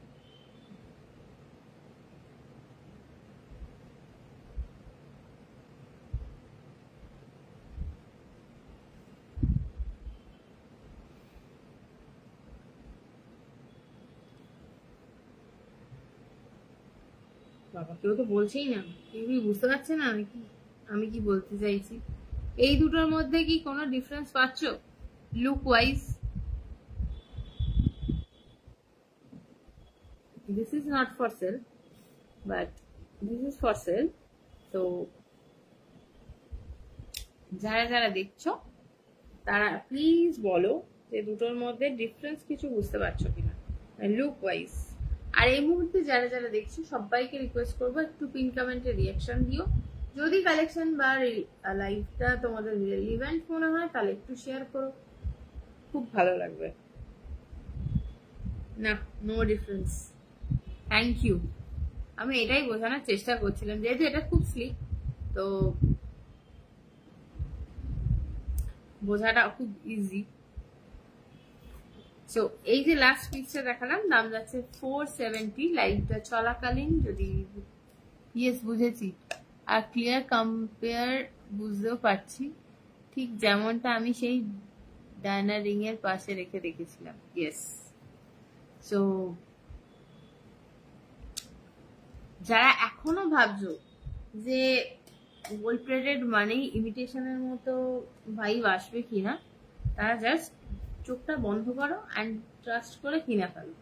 বাবা কেউ তো বলছেই না, কেউই বুঝতে পারছে না আমি কি বলতে চাইছি। এই দুটোর মধ্যে কি কোনো ডিফারেন্স পাচ্ছ look wise? This is not for sale, but this is for sale. তো যারা যারা দেখছো তারা প্লিজ বলো যে দুটোর মধ্যে ডিফারেন্স কিছু বুঝতে পারছো কিনা লুক ওয়াইজ। আর এই মুহূর্তে যারা যারা দেখছো সবাইকে রিকোয়েস্ট করবো একটু পিন কমেন্টে রিয়াকশন দিও। যদি কালেকশন বা লাইভটা তোমাদের রিলেভেন্ট মনে হয় তাহলে একটু শেয়ার করো, খুব ভালো লাগবে। না, নো ডিফারেন্স, থ্যাংক ইউ। আমি এটাই বোঝানোর চেষ্টা করছিলাম, যেহেতু এটা খুব স্লিক তো বোঝাটা খুব ইজি। সো এই যে লাস্ট পিসটা দেখালাম দাম যাচ্ছে 470 লাইভটা চলাকালীন। যদি ইয়েস বুঝেছি, আর ক্লিয়ার কম্পেয়ার বুঝতেও পারছি, ঠিক যেমনটা আমি সেই ডায়না রিং এর পাশে রেখে দেখেছিলাম। ইয়েস। সো যারা এখনো ভাবছো যে গোল্ড প্লেটেড মানেই ইমিটেশনের মতো ভাইব আসবে কিনা, তারা জাস্ট চোখটা বন্ধ করো অ্যান্ড ট্রাস্ট করে কিনে ফেলো।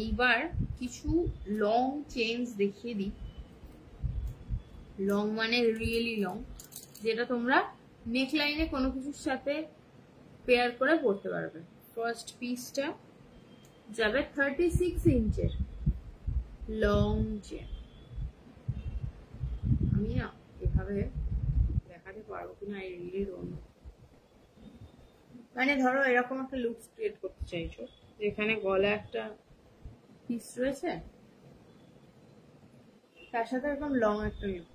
এইবার কিছু লং চেইনস দেখিয়ে দিই। লং মানে রিয়েলি লং, যেটা তোমরা নেকলাইনে কোনো কিছুর সাথে পেয়ার করে পরতে পারবে। ফার্স্ট পিসটা যাবে 36 ইঞ্চের লং চেন। আমি না এভাবে দেখাতে পারবো কিনা আই রিয়েলি ডোন্ট নো। মানে ধরো এরকম একটা লুকস ক্রিয়েট করতে চাইছো যেখানে গলা একটা পিস রয়েছে, তার সাথে এরকম লং একটা লুক।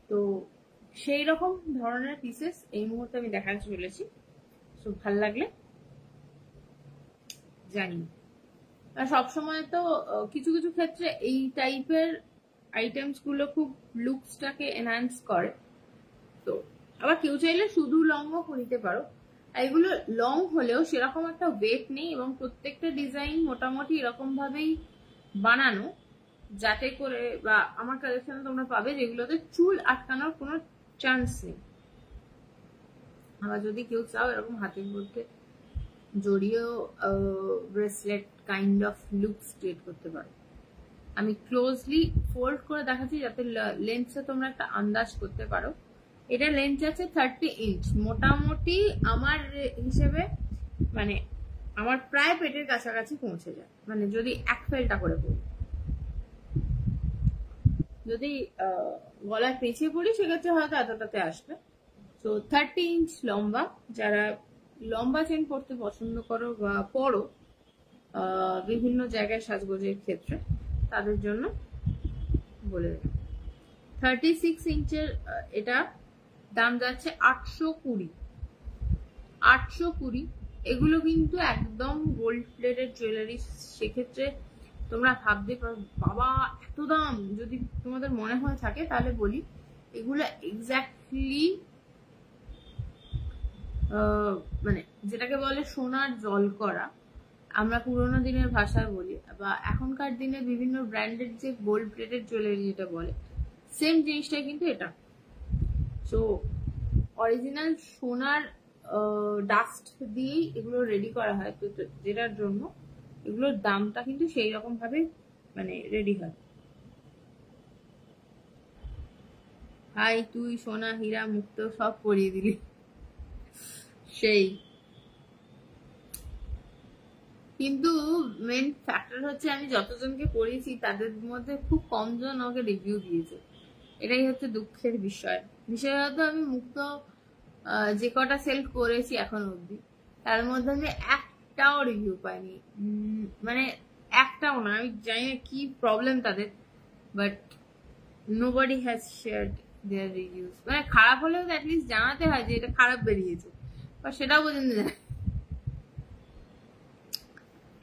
তো সেই রকম ধরনের পিসেস এই মুহূর্তে আমি দেখাতে চলেছি। তো ভাল লাগলে জানি। আর সবসময় তো কিছু কিছু ক্ষেত্রে এই টাইপের আইটেমস গুলো খুব লুকসটাকে এনহ্যান্স করে। তো আবার কেউ চাইলে শুধু লংও নিতে পারো। এগুলো লং হলেও সেরকম একটা ওয়েট নেই এবং প্রত্যেকটা ডিজাইন মোটামুটি এরকম ভাবেই বানানো, যাতে করে বা আমার কালেকশনে তোমরা পাবে যেগুলোতে চুল আটকানোর কোনো চান্স নেই। আবার যদি কেউ চাও এরকম হাতের মধ্যে জড়িয়েও bracelet kind of looks create করতে পারো। আমি ক্লোজলি ফোল্ড করে দেখাচ্ছি যাতে লেন্সে তোমরা একটা আন্দাজ করতে পারো। এটা লেন্স আছে 30 ইঞ্চ, মোটামুটি আমার হিসেবে মানে আমার প্রায় পেটের কাছাকাছি পৌঁছে যায়, মানে যদি এক ফেলটা করে পড়ি। যদি গলায় পেঁচিয়ে পড়ি সেক্ষেত্রে হয়তো এতটাতে আসবে। তো 30 ইঞ্চ লম্বা, যারা লম্বা চেন পরতে পছন্দ করো বা পরো বিভিন্ন জায়গায় সাজগোজের ক্ষেত্রে, তাদের জন্য বলে দেব। 36 ইঞ্চের এটা দাম যাচ্ছে 820। 820 এগুলো কিন্তু একদম গোল্ড প্লেটেড জুয়েলারি। সেক্ষেত্রে তোমরা ভাবতে পারো বাবা এত দাম, যদি তোমাদের মনে হয়ে থাকে তাহলে বলি এগুলো এক্স্যাক্টলি মানে যেটাকে বলে সোনার জল করা, আমরা পুরোনো দিনের ভাষায় বলি, বা এখনকার দিনে বিভিন্ন ব্র্যান্ডেড যে গোল্ড প্লেটেড জুয়েলারি যেটা বলে, সেম জিনিসটাই কিন্তু এটা। সো অরিজিনাল সোনার ডাস্ট দিয়েই এগুলো রেডি করা হয়, তো যেটার জন্য এগুলোর দামটা কিন্তু সেই রকম ভাবে মানে রেডি হয়। হাই তুই সোনা হীরা মুক্ত সব পরিয়ে দিলি। সেই কিন্তু মেন ফ্যাক্টর হচ্ছে আমি যতজনকে পড়িয়েছি তাদের মধ্যে খুব কম জন আমাকে রিভিউ দিয়েছে। এটাই হচ্ছে দুঃখের বিষয়। বিশেষত আমি মুক্ত যে কটা সেল করেছি এখন অব্দি, তার মধ্যে আমি একটাও রিভিউ পাইনি, মানে একটাও না। আমি জানি না কি প্রবলেম তাদের, but nobody has shared their reviews. মানে খারাপ হলেও অ্যাটলিস্ট জানাতে হয় যে এটা খারাপ বেরিয়েছে, বা সেটাও পর্যন্ত জানাই।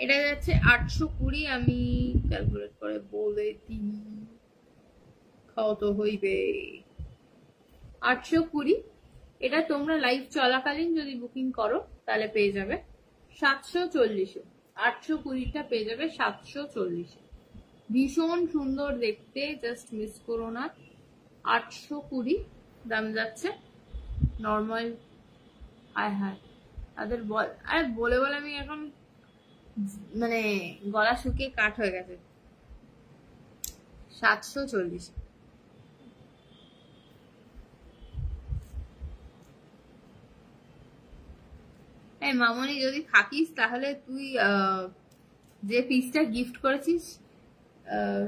এটা যাচ্ছে 820। আমি ক্যালকুলেট করে বলে দিই কত হইবে। 820। এটা তোমরা লাইভ চলাকালীন যদি বুকিং করো তাহলে পেয়ে যাবে 740। 820টা পেয়ে যাবে 740। ভীষণ সুন্দর দেখতে, জাস্ট মিস করো না। 820 দাম যাচ্ছে নর্মাল। হায় হায় তাদের বলে বলে আমি এখন মানে গলা শুকিয়ে কাঠ হয়ে গেছে। 740। এই মামনি যদি থাকিস তাহলে তুই যে পিসটা গিফট করেছিস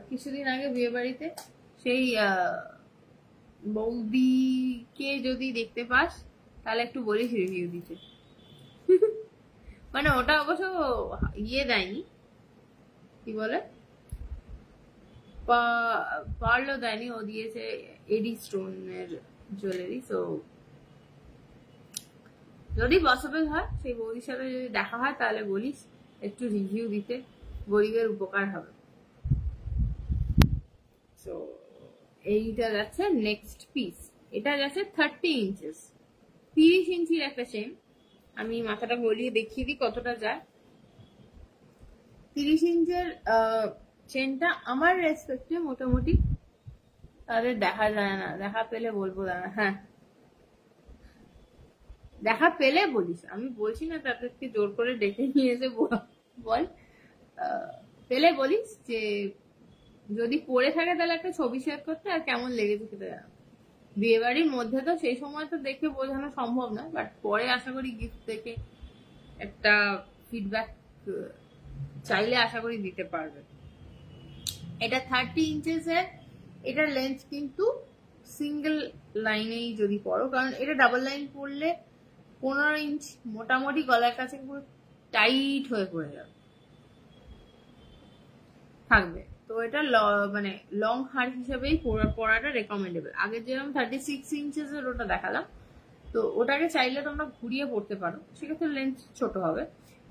কিছুদিন আগে বিয়ে বাড়িতে, সেই বৌদিকে যদি দেখতে পাস তাহলে একটু বলিস রিভিউ দিতে। মানে ওটা অবশ্য ইয়ে দেয়নি, কি বলে পার্লও দেয়নি, ও দিয়েছে এডি স্টোনের জুয়েলারি। সো যদি পসিবল হয় সেই বৌদির সাথে যদি দেখা হয় তাহলে বলিস একটু রিভিউ দিতে, গরিবের উপকার হবে। সো এইটা যাচ্ছে নেক্সট পিস। এটা যাচ্ছে 30 ইঞ্চেস, 30 ইঞ্চির একটা চেন। আমি মাথাটা গলিয়ে দেখিয়ে দিই কতটা যায়। 30 ইঞ্চের চেনটা আমার রেসপেক্টে মোটামুটি তাদের দেখা যায় না, দেখা পেলে বলবো দাঁড়া। হ্যাঁ দেখা পেলে বলিস, আমি বলছি না তাদেরকে জোর করে ডেকে নিয়ে এসে বল। পেলে বলিস যে যদি পড়ে থাকে তাহলে একটা ছবি শেয়ার করতে, আর কেমন লেগেছে সেটা জানা। বিয়ে বাড়ির মধ্যে তো সেই সময় তো দেখে বোঝানো সম্ভব না, বাট পরে আশা করি গিফট দেখে একটা ফিডব্যাক চাইলে আশা করি দিতে পারবে। এটা 30 ইঞ্চেসের। এটার লেন্থ কিন্তু সিঙ্গেল লাইনেই যদি পড়ো, কারণ এটা ডাবল লাইন পড়লে 15 ইঞ্চ মোটামুটি গলার কাছে পুরো টাইট হয়ে পড়ে যাবে থাকবে। তো এটা মানে লং হার হিসেবেই পরাটা রেকমেন্ডেবল। আগে যেরকম 36 ইঞ্চেসের ওটা দেখালাম, তো ওটাকে চাইলে তোমরা ঘুরিয়ে পড়তে পারো, সেক্ষেত্রে লেন্থ ছোট হবে।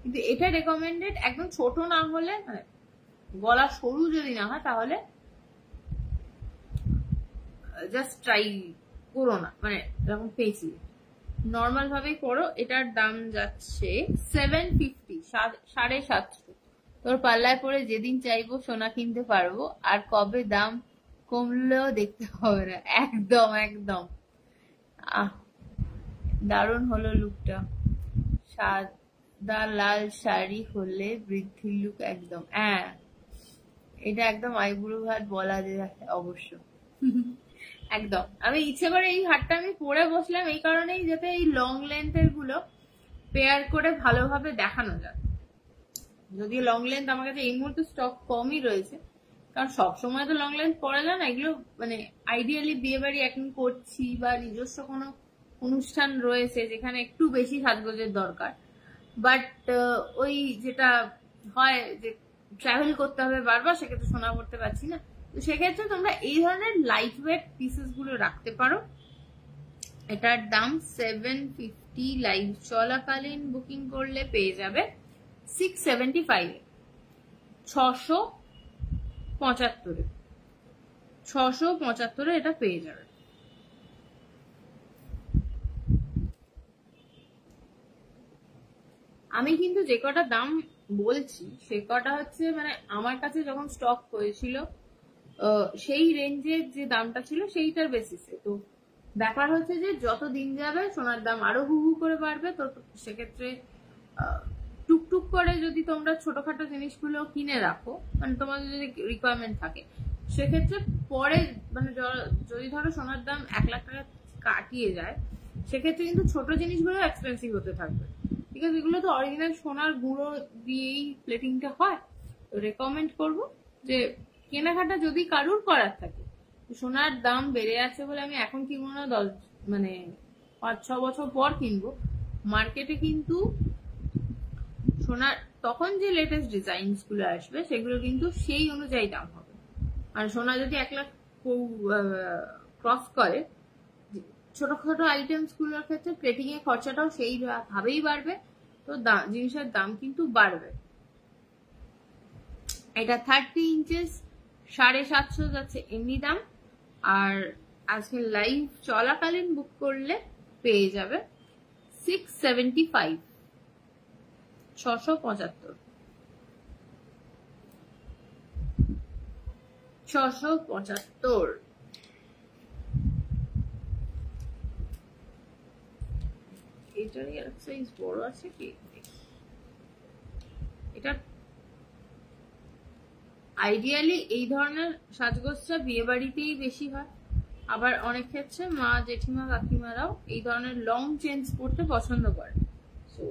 কিন্তু এটা রেকমেন্ডেড একদম ছোট না হলে, মানে গলা সরু যদি না হয়, তাহলে জাস্ট ট্রাই করো না, মানে এরকম পেঁচিয়ে নর্মাল ভাবেই করো। এটার দাম যাচ্ছে 750, 750। তোর পাল্লায় পরে যেদিন চাইবো সোনা কিনতে পারবো, আর কবে দাম কমলেও দেখতে হবে না। একদম একদম। আহ, দারুণ হলো লুকটা। সাদা লাল শাড়ি হলে বৃদ্ধির লুক একদম। হ্যাঁ, এটা একদম আইবুড়ো ভাত বলা যায় অবশ্য। একদম। আমি ইচ্ছে করে এই হারটা আমি পরে বসলাম এই কারণেই, যাতে এই লং লেন্থের গুলো পেয়ার করে ভালোভাবে দেখানো যায়। যদি লং লেন্থ আমার কাছে এই মুহূর্তে স্টক কমই রয়েছে, কারণ সবসময় তো লং লেন্থ পরা যায় না এগুলো। মানে আইডিয়ালি বিয়ে বাড়ি এখন করছি বা নিজস্ব কোনো অনুষ্ঠান রয়েছে যেখানে একটু বেশি সাজগোজের দরকার, বাট ওই যেটা হয় যে ট্রাভেল করতে হবে বারবার, সেক্ষেত্রে সোনা পড়তে পারছি না। তো সেক্ষেত্রে তোমরা এই ধরনের লাইট ওয়েট পিসেস গুলো রাখতে পারো। এটার দাম 750, লাইভ চলাকালীন বুকিং করলে পেয়ে যাবে 675, 675, 675 এটা পেয়ে যাবে। আমি কিন্তু যে কটা দাম বলছি সে কটা হচ্ছে মানে আমার কাছে যখন স্টক হয়েছিল সেই রেঞ্জের যে দামটা ছিল সেইটার বেসিসে। তো ব্যাপার হচ্ছে যে যত দিন যাবে সোনার দাম আরো হু হু করে বাড়বে। তো সেক্ষেত্রে টুকটুক করে যদি তোমরা ছোটখাটো জিনিসগুলো কিনে রাখো, মানে তোমাদের যদি রিকোয়ারমেন্ট থাকে, সেক্ষেত্রে পরে মানে যদি ধরো সোনার দাম 1 লাখ টাকা কাটিয়ে যায়, সেক্ষেত্রে কিন্তু ছোট জিনিসগুলো এক্সপেন্সিভ হতে থাকবে। ঠিক আছে, এগুলো তো অরিজিনাল সোনার গুঁড়ো দিয়েই প্লেটিংটা হয়। তো রেকমেন্ড করবো যে কেনাকাটা যদি কারুর করার থাকে, সোনার দাম বেড়ে আছে বলে আমি এখন কিনবো না, 5-6 বছর পর কিনবো, মার্কেটে কিন্তু সোনার তখন যে লেটেস্ট ডিজাইনস গুলো আসবে সেগুলো কিন্তু সেই অনুযায়ী দাম হবে। আর সোনা যদি 1 লাখ ক্রস করে, ছোটখাটো আইটেমস গুলোর ক্ষেত্রে প্লেটিং এর খরচাটাও সেই ভাবেই বাড়বে। তো জিনিসের দাম কিন্তু বাড়বে। এটা 30 ইঞ্চেস 750 যাচ্ছে এমনি দাম, আর আজকে লাইভ চলাকালীন বুক করলে পেয়ে যাবে 675, 675, 675। এটারই এক সাইজ বড় আছে কি? এটা আইডিয়ালি এই ধরনের সাজগোজটা বিয়ে বাড়িতেই বেশি হয়, আবার অনেক ক্ষেত্রে মা জেঠিমা কাকিমারাও এই ধরনের লং চেঞ্জ পড়তে পছন্দ করে। সো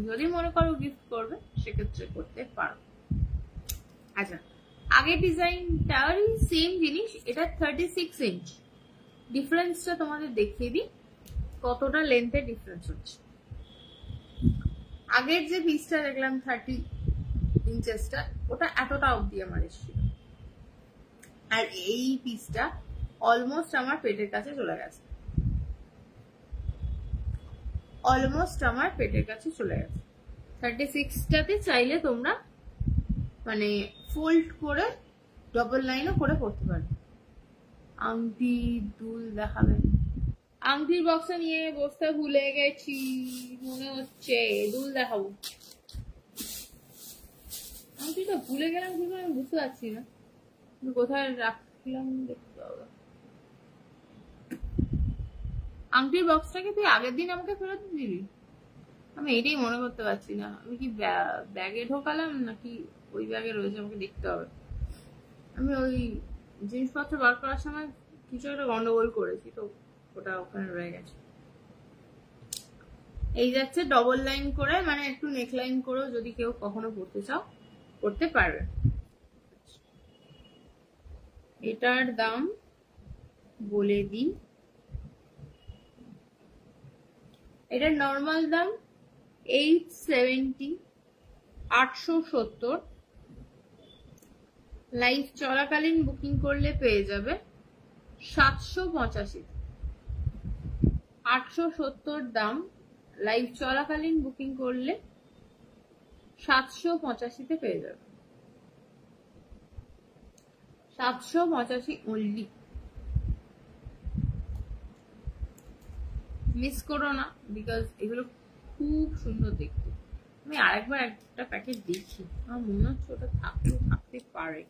যদি মনে করো গিফট করবে সেক্ষেত্রে করতে পারো। আচ্ছা, আগের ডিজাইনটারই সেম জিনিস, এটা 36 ইঞ্চ। ডিফারেন্সটা তোমাদের দেখিয়ে দিই কতটা লেন্থের ডিফারেন্স হচ্ছে। আগের যে পিসটা দেখলাম 30 ইঞ্চেসটা, ওটা এতটা অব্দি আমার এসেছিল, আর এই পিসটা অলমোস্ট আমার পেটের কাছে চলে গেছে, অলমোস্ট আমার পেটের কাছে চলে গেছে। 36টাতে চাইলে তোমরা মানে ফোল্ড করে ডবল লাইনও করে পড়তে পারবে। আংটি দুল দেখাবেন? আংটির বক্সটা নিয়ে বসতে ভুলে গেছি মনে হচ্ছে, দুল দেখাবো। আংটিটা ভুলে গেলাম কিন্তু আমি বুঝতে পারছি না কোথায় রাখলাম, দেখতে হবে। আংটির বক্সটাকে তুই আগের দিন আমাকে ফেরত দিলি? আমি এটাই মনে করতে পারছি না, আমি কি ব্যাগে ঢোকালাম নাকি ওই ব্যাগে রয়েছে, আমাকে দেখতে হবে। আমি ওই জিনিসপত্র বার করার সময় কিছু একটা গন্ডগোল করেছি, তো ওটা ওখানে রয়ে গেছে। এই যাচ্ছে ডবল লাইন করে, মানে একটু নেক লাইন করেও যদি কেউ কখনো পড়তে চাও করতে পারবে। এটার দাম বলে দিই, এটার নর্মাল দাম 870, 870, লাইভ চলাকালীন বুকিং করলে পেয়ে যাবে 785। 870 দাম, লাইভ চলাকালীন বুকিং করলে 785 পেয়ে যাবে। 785 অনলি। মিস করো না, বিকজ এগুলো খুব সুন্দর দেখতে। আমি আরেকবার একটা প্যাকেট দেখি, আমার মনে হচ্ছে ওটা থাকতে পারে।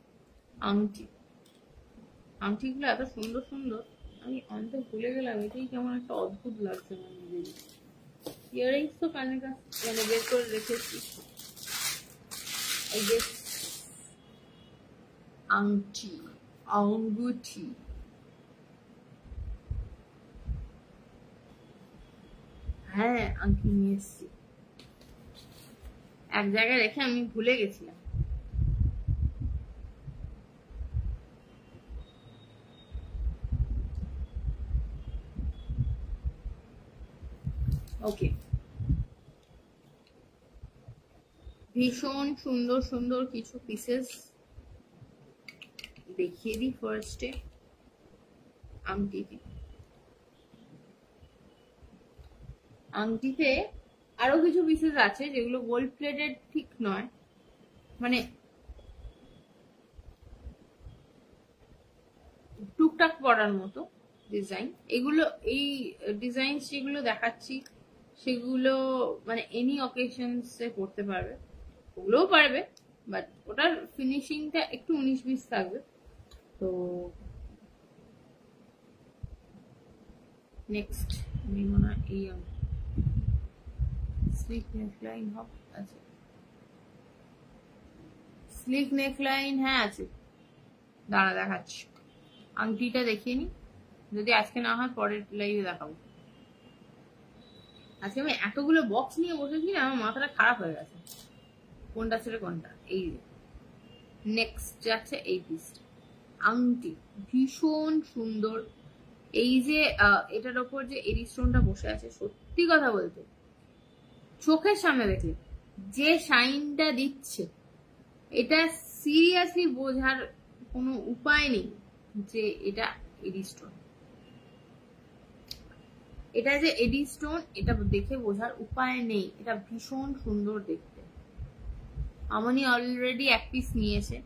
আংটিগুলো এত সুন্দর সুন্দর, আমি আনতে ভুলে গেলাম। এটাই কেমন একটা অদ্ভুত লাগছে আমার নিজেরই। ইয়াররিংস তো কানে মানে বের করে রেখেছি। আঙ্গুঠি হ্যাঁ, আংটি নিয়ে এসছি। এক জায়গায় রেখে আমি ভুলে গেছিলাম। ওকে, ভীষণ সুন্দর সুন্দর কিছু পিসেস দেখিয়ে দিই। ফার্স্টে আংটিতে আরো কিছু পিসেস আছে যেগুলো গোল্ড প্লেটেড ঠিক নয়, মানে টুকটাক পরার মতো ডিজাইন। এগুলো এই ডিজাইন যেগুলো দেখাচ্ছি সেগুলো মানে এনি অকেশনস এ পড়তে পারবে, ওগুলোও পারবে, বাট ওটার ফিনিশিংটা একটু 19-20 থাকবে। তো নেক্সট আমি মনে হয় এই স্লিক নেকলাইন আছে। স্লিক নেকলাইন হ্যাঁ আছে, দাঁড়া দেখাচ্ছি। আংটিটা দেখিয়ে নি, যদি আজকে না হয় পরের লাইভে দেখাবো। আজকে আমি এতগুলো বক্স নিয়ে বসেছি না, আমার মাথাটা খারাপ হয়ে গেছে কোনটা ছেড়ে কোনটা। এই নেক্সট যাচ্ছে এই পিসটা, আংটি ভীষণ সুন্দর। এই যে এটার ওপর যে এরি স্টোনটা বসে আছে, সত্যি কথা বলতে চোখের সামনে দেখলে যে শাইনটা দিচ্ছে, এটা সিরিয়াসলি বোঝার কোনো উপায় নেই যে এটা এডি স্টোন। এটা যে এডি স্টোন এটা দেখে বোঝার উপায় নেই। এটা ভীষণ সুন্দর দেখতে। আমনি অলরেডি এক পিস নিয়েছে,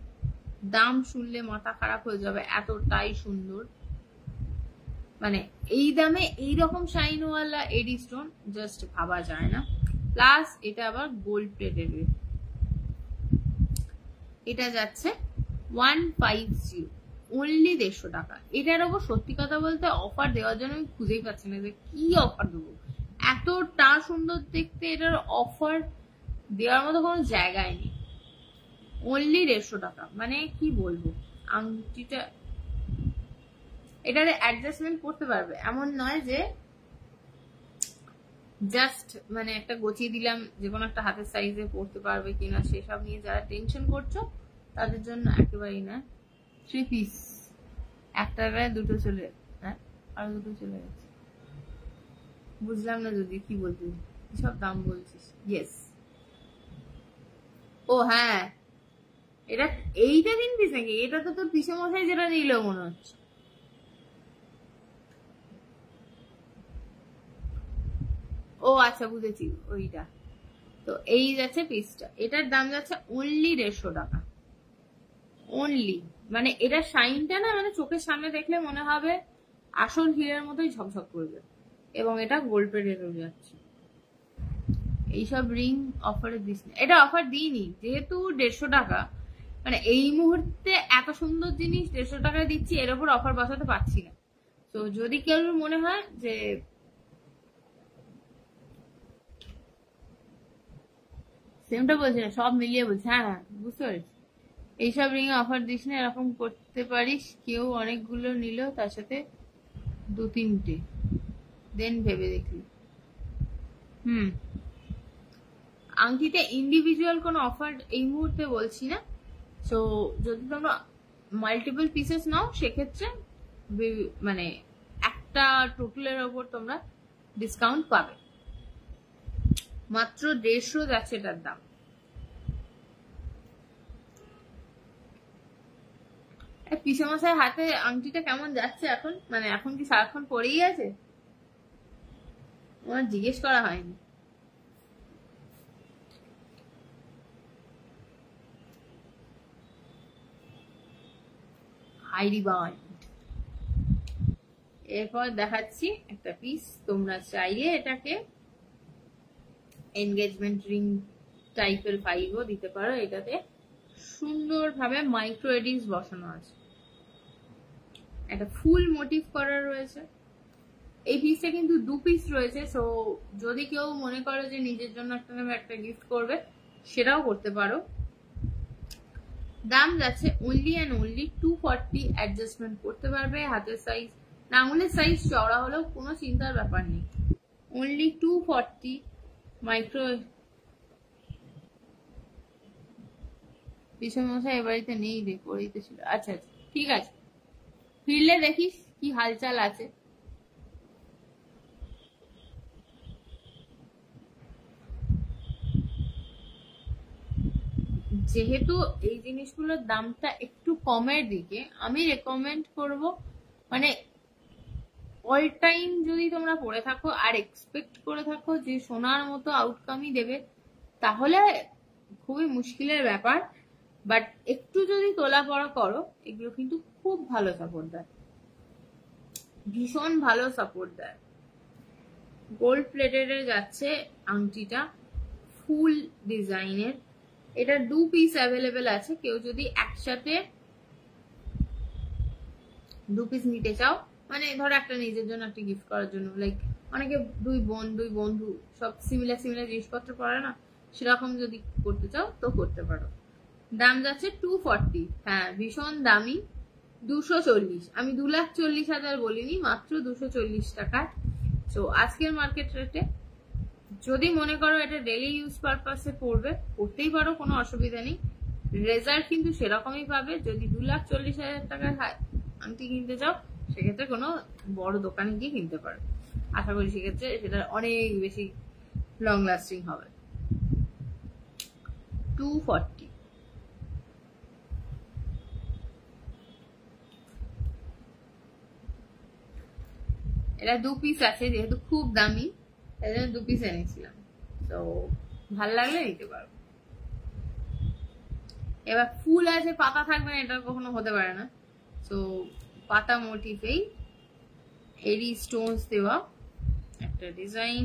দাম শুনলে মাথা খারাপ হয়ে যাবে, এতটাই সুন্দর। মানে এই দামে এইরকম শাইনওয়ালা এডি স্টোন জাস্ট ভাবা যায় না। প্লাস এটা আবার গোল্ড প্লেটেড। এটা যাচ্ছে 150, অনলি 150 টাকা। এটার ওপর সত্যি কথা বলতে অফার দেওয়ার জন্য আমি খুঁজেই পাচ্ছি না যে কি অফার দেবো। এতটা সুন্দর দেখতে, এটার অফার দেওয়ার মতো কোনো জায়গায় নেই। অনলি 150 টাকা, মানে কি বলবো। আংটিটা এটাতে অ্যাডজাস্টমেন্ট করতে পারবে, এমন নয় যে জাস্ট মানে একটা গচিয়ে দিলাম, যে কোনো একটা হাতের সাইজে পড়তে পারবে কিনা সেসব নিয়ে যারা টেনশন করছো তাদের জন্য একেবারেই না। 3 পিস, একটা গায়ে দুটো চলে, হ্যাঁ আরো দুটো চলে গেছে। বুঝলাম না যদি কি বলতে, সব দাম বলছিস। ইয়েস, ও হ্যাঁ, এটা এইটা 3 পিস নাকি? এটা তো তোর পিসে মশাই যেটা নিল মনে হচ্ছে। ও আচ্ছা বুঝেছি, ওইটা। তো এই যাচ্ছে পিসটা, এটার দাম যাচ্ছে অনলি 150 টাকা। অনলি, মানে এটা শাইনটা না, মানে চোখের সামনে দেখলে মনে হবে আসল হীরার মতোই ঝকঝক করবে। এবং এটা গোল্ড প্লেটেড যাচ্ছে। এইসব রিং অফারে দিস না, এটা অফার দিইনি যেহেতু 150 টাকা। মানে এই মুহূর্তে এত সুন্দর জিনিস 150 টাকায় দিচ্ছি, এর উপর অফার বসাতে পারছি না। তো যদি কেউ মনে হয় যে সেমটা বলছি না, সব মিলিয়ে বলছি, হ্যাঁ হ্যাঁ বুঝতে পারছি। এইসব রিং অফার দিস না, এরকম করতে পারিস। কেউ অনেকগুলো নিল, তার সাথে 2-3টে দেন ভেবে দেখলি। আংটিতে ইন্ডিভিজুয়াল কোনো অফার এই মুহূর্তে বলছি না। সো যদি তোমরা মাল্টিপল পিসেস নাও সেক্ষেত্রে মানে একটা টোটালের ওপর তোমরা ডিসকাউন্ট পাবে। মাত্র 150 যাচ্ছে এটার দাম। পিসেমশাই হাতে আংটিটা কেমন যাচ্ছে এখন, মানে এখন কি সারাক্ষণ পরেই আছে? আমার জিজ্ঞেস করা হয়নি। হাইরি বাই। এরপর দেখাচ্ছি একটা পিস, তোমরা চাইলে এটাকে এনগেজমেন্ট রিং টাইপের ভাইবও দিতে পারো। এটাতে সুন্দরভাবে মাইক্রো এডিংস বসানো আছে, একটা ফুল মোটিভ করা রয়েছে। এই পিসটা কিন্তু 2 পিস রয়েছে, সো যদি কেউ মনে করো যে নিজের জন্য একটা গিফট করবে, সেটাও করতে পারো। দাম যাচ্ছে অনলি অ্যান্ড অনলি 240। অ্যাডজাস্টমেন্ট করতে পারবে। হাতের সাইজ না, আঙুলের সাইজ চওড়া হলেও কোনো চিন্তার ব্যাপার নেই। Only 240 micro. পিসমশাই এ বাড়িতে নেই রে, পড়েইতে ছিল। আচ্ছা আচ্ছা, ঠিক আছে, ফিরলে দেখিস কি হালচাল আছে। যেহেতু এই জিনিসগুলোর দামটা একটু কমের দিকে, আমি রেকমেন্ড করব, মানে অল টাইম যদি তোমরা পড়ে থাকো আর এক্সপেক্ট করে থাকো যে সোনার মতো আউটকামই দেবে, তাহলে খুবই মুশকিলের ব্যাপার। বাট একটু যদি তোলাপড়া করো, এগুলো কিন্তু খুব ভালো সাপোর্ট দেয়, ভীষণ ভালো সাপোর্ট দেয়। গোল্ড প্লেটেড যাচ্ছে আংটিটা, ফুল ডিজাইনের। এটা 2 পিস অ্যাভেলেবেল আছে। কেউ যদি একসাথে 2 পিস নিতে চাও, মানে ধরো একটা নিজের জন্য, একটা গিফট করার জন্য, লাইক অনেকে 2 বন্ধু সব সিমিলার জিনিসপত্র পরে না, সেরকম যদি করতে চাও তো করতে পারো। দাম যাচ্ছে 240। হ্যাঁ, ভীষণ দামি। 240, আমি 2,40,000 বলিনি, মাত্র 240 টাকা। তো আজকের মার্কেট রেটে যদি মনে করো এটা ডেইলি ইউজ পারপাসে পড়বে, পড়তেই পারো, কোনো অসুবিধা নেই। রেজাল্ট কিন্তু সেরকমই পাবে। যদি 2,40,000 টাকার আংটি কিনতে চাও, সেক্ষেত্রে কোনো বড় দোকানে গিয়ে কিনতে পারো। আশা করি সেক্ষেত্রে সেটা অনেক বেশি লং লাস্টিং হবে। 240। এটা 2 পিস আছে, যেহেতু খুব দামি তাই জন্য 2 পিস এনেছিলাম। তো ভাল লাগলে নিতে পারো। এবার ফুল আছে, পাতা থাকবে না, এটা কখনো হতে পারে না। তো পাতা মোটিভেই এরি স্টোনস দেওয়া একটা ডিজাইন।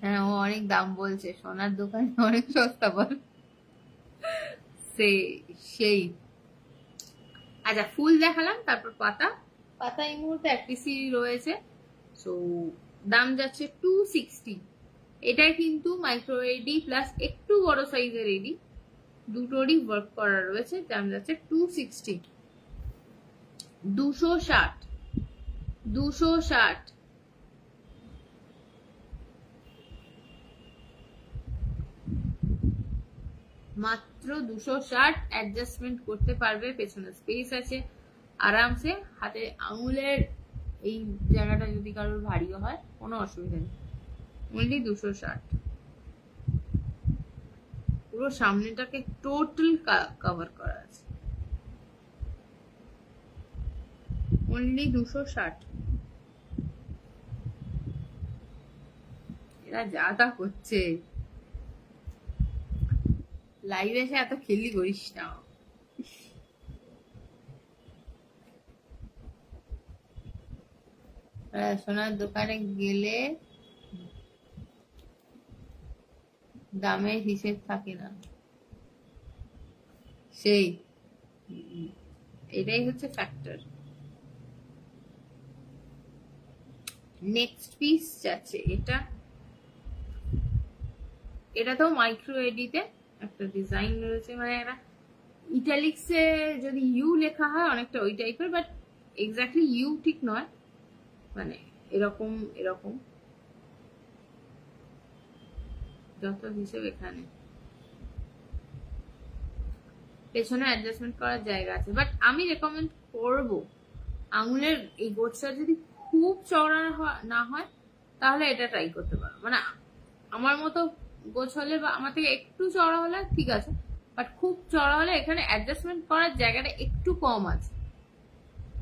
হ্যাঁ, ও অনেক দাম বলছে, সোনার দোকানে অনেক সস্তা বল। সেই আচ্ছা, ফুল দেখালাম, তারপর পাতা। পাতা এই মুহূর্তে 1 পিসই রয়েছে। সো দাম যাচ্ছে 260। এটা কিন্তু মাইক্রো এডি প্লাস একটু বড় সাইজের এডি, দুটোরই ওয়ার্ক করা রয়েছে। দাম যাচ্ছে 260। 260 মাত্র 260। অ্যাডজাস্টমেন্ট করতে পারবে, পেছনে স্পেস আছে আরামসে। হাতে আঙুলের এই জায়গাটা যদি কারোর ভারীও হয়, কোনো অসুবিধা নেই। অনলি 260। পুরো সামনেটাকে টোটাল কভার করা আছে। অনলি 260। এরা যা তা করছে, লাইভ এসে এত খেলি করিস না। সোনার দোকানে গেলে দামের হিসেব থাকে না, সেই এটাই হচ্ছে ফ্যাক্টর। নেক্সট পিস যাচ্ছে এটা তো মাইক্রো এডিতে একটা ডিজাইন রয়েছে, মানে একটা ইটালিক্সে যদি ইউ লেখা হয় অনেকটা ওই টাইপের, বাট এক্স্যাক্টলি ইউ ঠিক নয়, মানে এরকম যত হিসেব। এখানে পেছনে অ্যাডজাস্টমেন্ট করার জায়গা আছে, বাট আমি রেকমেন্ড করব আঙুলের এই গোছটা যদি খুব চওড়া না হয়, তাহলে এটা ট্রাই করতে পারো। মানে আমার মতো গোছ হলে বা আমার থেকে একটু চওড়া হলে ঠিক আছে, বাট খুব চড়া হলে এখানে অ্যাডজাস্টমেন্ট করার জায়গাটা একটু কম আছে,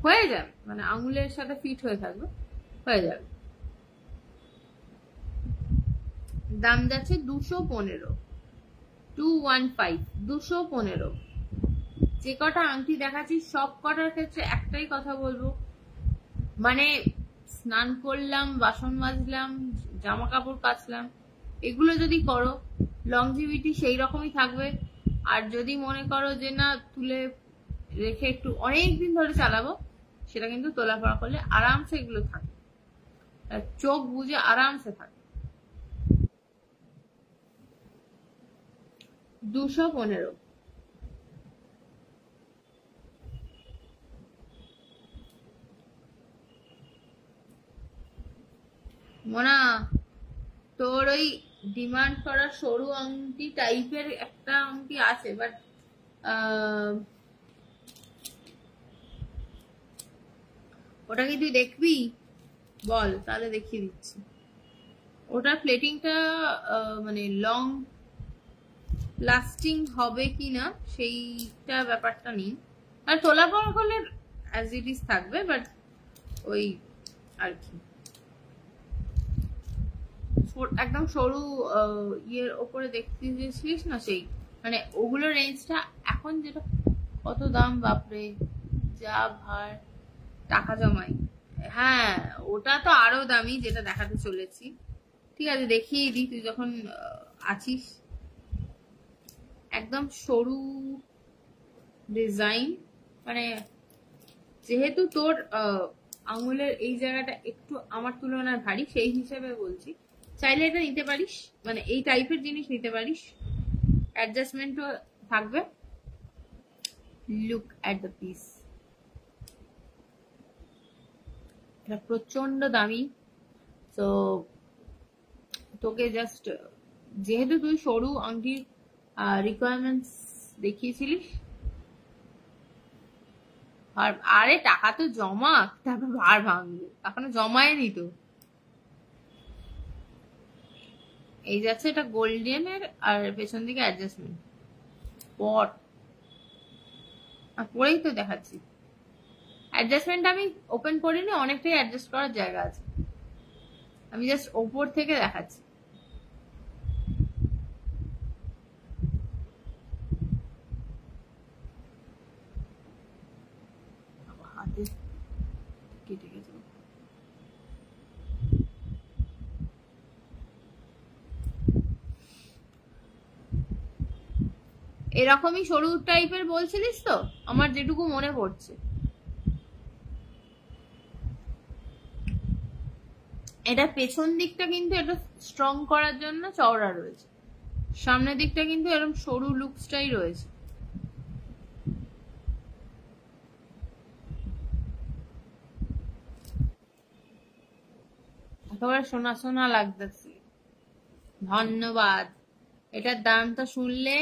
হয়ে যাবে, মানে আঙুলের সাথে ফিট হয়ে থাকবে, হয়ে যাবে। দাম যাচ্ছে 215, 215, 215। যে কটা আংটি দেখাচ্ছি সব কটার ক্ষেত্রে একটাই কথা বলবো, মানে স্নান করলাম, বাসন মাজলাম, জামা কাপড় কাচলাম, এগুলো যদি করো লংজিভিটি সেই রকমই থাকবে। আর যদি মনে করো যে না তুলে রেখে একটু অনেকদিন ধরে চালাবো, সেটা কিন্তু তোলা পড়া করলে আরামসে এগুলো থাকে, চোখ বুঝে আরামসে থাকে। 215। মোনা, তোর ওই ডিমান্ড করা সরু আংটি টাইপের একটা আংটি আছে, বাট ওটা কি তুই দেখবি? বল, তাহলে দেখিয়ে দিচ্ছি। ওটার প্লেটিংটা মানে লং লাস্টিং হবে কিনা সেইটা ব্যাপারটা নেই, আর তোলা পড়া করলে অ্যাজ ইট ইজ থাকবে, বাট ওই আর কি একদম সরু ইয়ের ওপরে দেখতে দিয়েছিলিস না, সেই মানে ওগুলো রেঞ্জটা এখন যেটা কত দাম, বাপরে যা ভার টাকা জমাই। হ্যাঁ, ওটা তো আরো দামি যেটা দেখাতে চলেছি। ঠিক আছে, দেখিয়ে দিই তুই যখন আছিস। একদম সরু ডিজাইন, মানে যেহেতু তোর আঙুলের এই জায়গাটা একটু আমার তুলনায় ভারী, সেই হিসেবে বলছি চাইলে এটা নিতে পারিস, মানে এই টাইপের জিনিস নিতে পারিস, অ্যাডজাস্টমেন্টও থাকবে। লুক অ্যাট দ্য পিস, এটা প্রচন্ড দামি। তো তোকে জাস্ট, যেহেতু তুই সরু আংটির রিকোয়ারমেন্টস দেখিয়েছিলিস, আর আরে টাকা তো জমা, তারপর ভার ভাঙবে, এখনো জমায়নি তো। এই যাচ্ছে এটা গোল্ডেনের, আর পেছন দিকে অ্যাডজাস্টমেন্ট পট, পরেই তো দেখাচ্ছি। অ্যাডজাস্টমেন্ট আমি ওপেন করিনি, অনেকটাই অ্যাডজাস্ট করার জায়গা আছে, আমি জাস্ট ওপর থেকে দেখাচ্ছি। হাতে কেটে গেছে। এরকমই সরু টাইপের বলছিলিস তো, আমার যেটুকু মনে পড়ছে। এটা পেছন দিকটা কিন্তু এটা স্ট্রং করার জন্য চওড়া রয়েছে, সামনের দিকটা কিন্তু এরকম সরু লুকসটাই রয়েছে। একেবারে সোনা সোনা লাগতেছে। ধন্যবাদ। এটার দামটা শুনলে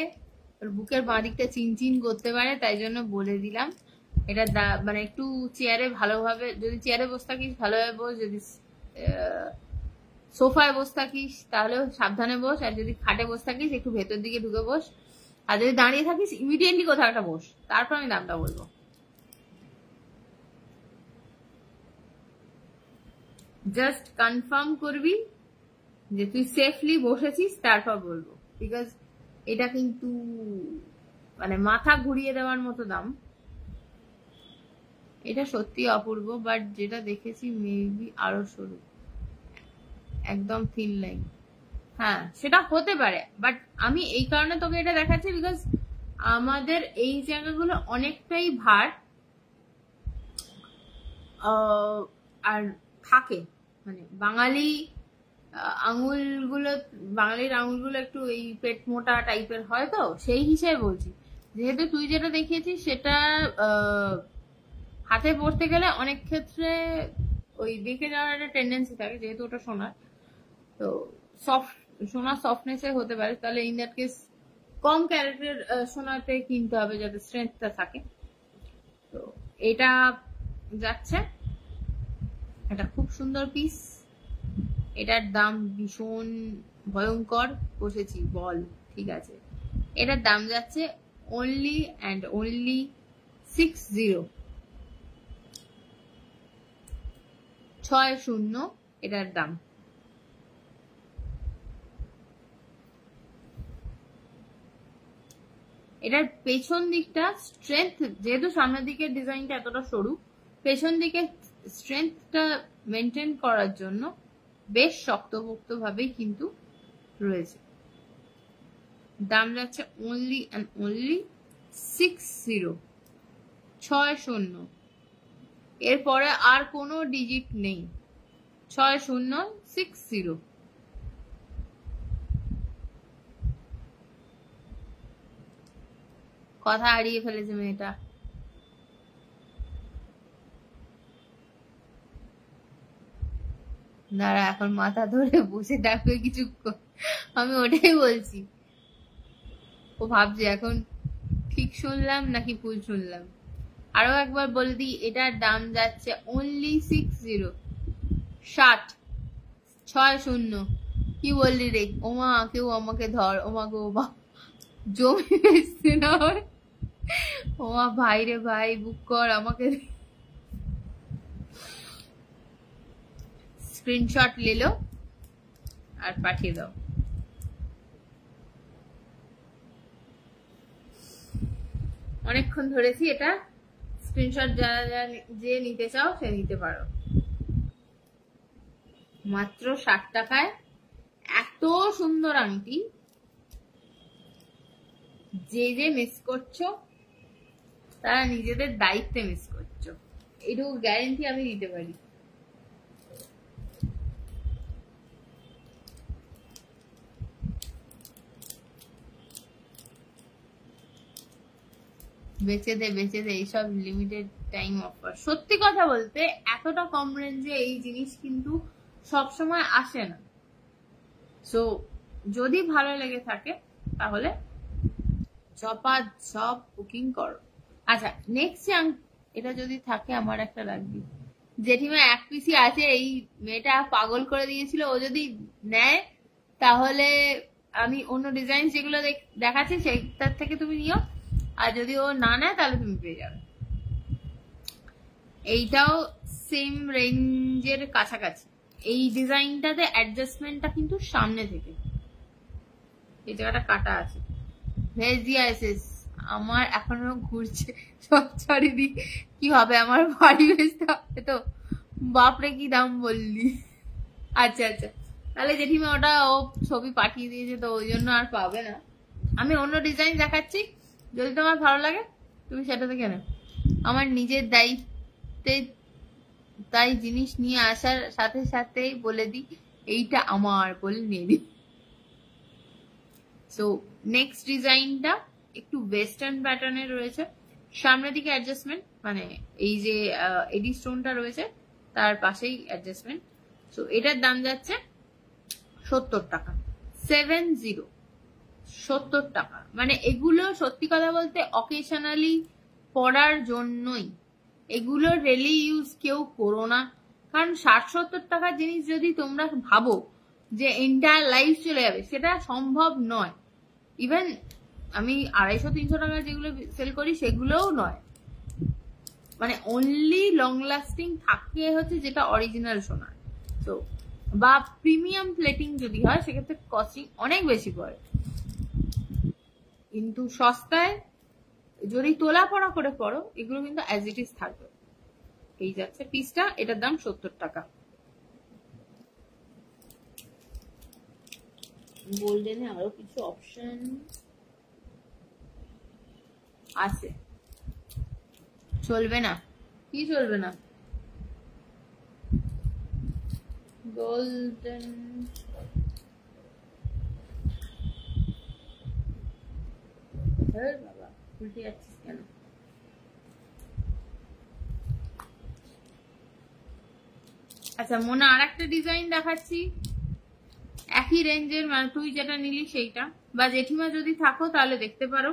বুকের বাঁ দিকটা চিনচিন করতে পারে, তাই জন্য বলে দিলাম। এটা মানে একটু চেয়ারে ভালোভাবে, যদি চেয়ারে বসে থাকিস ভালোভাবে বস, যদি সোফায় বসে থাকিস তাহলেও সাবধানে বস, আর যদি খাটে বসে থাকিস একটু ভেতর দিকে ঢুকে বস, আর যদি দাঁড়িয়ে থাকিস ইমিডিয়েটলি কোথাও একটা বস, তারপর আমি দামটা বলবো। জাস্ট কনফার্ম করবি যে তুই সেফলি বসেছিস, তারপর বলবো, বিকজ এটা কিন্তু মানে মাথা ঘুরিয়ে দেওয়ার মতো দাম। এটা সত্যি অপূর্ব, বাট যেটা দেখেছি মেবি আরো সরু, একদম থিন লাইন। হ্যাঁ, সেটা হতে পারে, বাট আমি এই কারণে তোকে এটা দেখাচ্ছি বিকজ আমাদের এই জায়গাগুলো অনেকটাই ভার আর থাকে, মানে বাঙালির আঙুলগুলো একটু এই পেট মোটা টাইপের হয়, তো সেই হিসেবে বলছি। যেহেতু তুই যেটা দেখিয়েছিস সেটা হাতে পড়তে গেলে অনেক ক্ষেত্রে ওই বেঁকে যাওয়ার একটা টেন্ডেন্সি থাকে, যেহেতু ওটা সোনার, তো সোনার সফটনেসে হতে পারে, তাহলে ইন দ্যাট কেস কম ক্যারেটের সোনাতে কিনতে হবে যাতে স্ট্রেংথটা থাকে। তো এটা যাচ্ছে, এটা খুব সুন্দর পিস, এটার দাম ভীষণ ভয়ঙ্কর। বসেছি বল, ঠিক আছে, এটার দাম যাচ্ছে only and only 60 60 এটার দাম। এটার পেছন দিকটা স্ট্রেংথ, যেহেতু সামনের দিকের ডিজাইনটা এতটা সরু, পেছন দিকে স্ট্রেংথটা মেনটেন করার জন্য বেশ শক্তপোক্ত ভাবেই কিন্তু রয়েছে। দাম যাচ্ছে only and only 60 60। এরপরে আর কোনো ডিজিট নেই, 6060। কথা হারিয়ে ফেলেছে মেয়েটা। দাঁড়া, এখন মাথা ধরে বসে থাকবে কিছুক্ষণ, আমি ওটাই বলছি। ও ভাবছে এখন ঠিক শুনলাম নাকি ভুল শুনলাম। আরো একবার বলে দিই, এটার দাম যাচ্ছে only 60 60। কি বললি রে? ওমা, কেউ আমাকে ধর, ওমা গো বা, জমি বেচতে না হয়। ওমা ভাই রে ভাই, বুক কর আমাকে। স্ক্রিনশট নিলো আর পাঠিয়ে দাও। অনেকক্ষণ ধরেছি এটা, স্ক্রিনশট যারা যে নিতে চাও সে নিতে পারো। মাত্র 60 টাকায় এত সুন্দর আংটি। যে যে মিস করছো তারা নিজেদের দায়িত্বে মিস করছো, এটুকু গ্যারেন্টি আমি দিতে পারি। বেচে দে এইসব লিমিটেড টাইম অফার। সত্যি কথা বলতে এতটা কম রেঞ্জে এই জিনিস কিন্তু সবসময় আসে না। সো যদি ভালো লেগে থাকে তাহলে সব বুকিং করো। আচ্ছা, নেক্সট এটা যদি থাকে আমার একটা লাগবে। জেঠিমা এক পিসি আছে, এই মেয়েটা পাগল করে দিয়েছিল, ও যদি নেয় তাহলে আমি অন্য ডিজাইন যেগুলো দেখাচ্ছি সেটার থেকে তুমি নিও, আর যদি ও না নেয় তাহলে তুমি পেয়ে যাবে। এইটাও সেম রেঞ্জের কাছাকাছি। এই ডিজাইনটাতে অ্যাডজাস্টমেন্টটা কিন্তু সামনে থেকে, এই জায়গাটা কাটা আছে। ভেজ দিয়া এসেস আমার এখনো ঘুরছে সব ছাড়িদি, কি হবে আমার বাড়ি বেচতে হবে তো। বাপরে কি দাম বললি। আচ্ছা আচ্ছা, তাহলে জেঠিমা ওটা ও ছবি পাঠিয়ে দিয়েছে তো ওই জন্য আর পাবে না। আমি অন্য ডিজাইন দেখাচ্ছি, যদি তোমার ভালো লাগে তুমি সেটা থেকে নাও। আমার নিজের দায়িত্বে তাই জিনিস নিয়ে আসার সাথে সাথেই বলে দিই এইটা আমার বলে নিয়ে দিই। সো নেক্সট ডিজাইনটা একটু ওয়েস্টার্ন প্যাটার্নের রয়েছে, সামনের দিকে অ্যাডজাস্টমেন্ট, মানে এই যে এডি স্টোনটা রয়েছে তার পাশেই অ্যাডজাস্টমেন্ট। সো এটার দাম যাচ্ছে 70 টাকা। 70 টাকা। মানে এগুলো সত্যি কথা বলতে অকেশনালি পড়ার জন্যই, এগুলো রেলি ইউজ কেউ করো না। কারণ 60-70 টাকার জিনিস যদি তোমরা ভাবো যে এন্টায়ার লাইফ চলে যাবে, সেটা সম্ভব নয়। ইভেন আমি 250-300 টাকার যেগুলো সেল করি সেগুলোও নয়। মানে অনলি লং লাস্টিং থাকে হচ্ছে যেটা অরিজিনাল সোনার। তো বা প্রিমিয়াম প্লেটিং যদি হয় সেক্ষেত্রে কস্টিং অনেক বেশি পড়ে, কিন্তু সস্তায় যদি তোলা পড়া করে পড়ো এগুলো কিন্তু অ্যাজ ইট ইজ থাকবে। এই যাচ্ছে পিসটা, এটার দাম 70 টাকা। গোল্ডেনে আরো কিছু অপশন আছে। চলবে না? কি চলবে না? গোল্ডেন বাবা উল্টে যাচ্ছিস কেন? আচ্ছা মোনা, আর একটা ডিজাইন দেখাচ্ছি একই রেঞ্জের, মানে তুই যেটা নিলি সেইটা, বা জেঠিমা যদি থাকো তাহলে দেখতে পারো।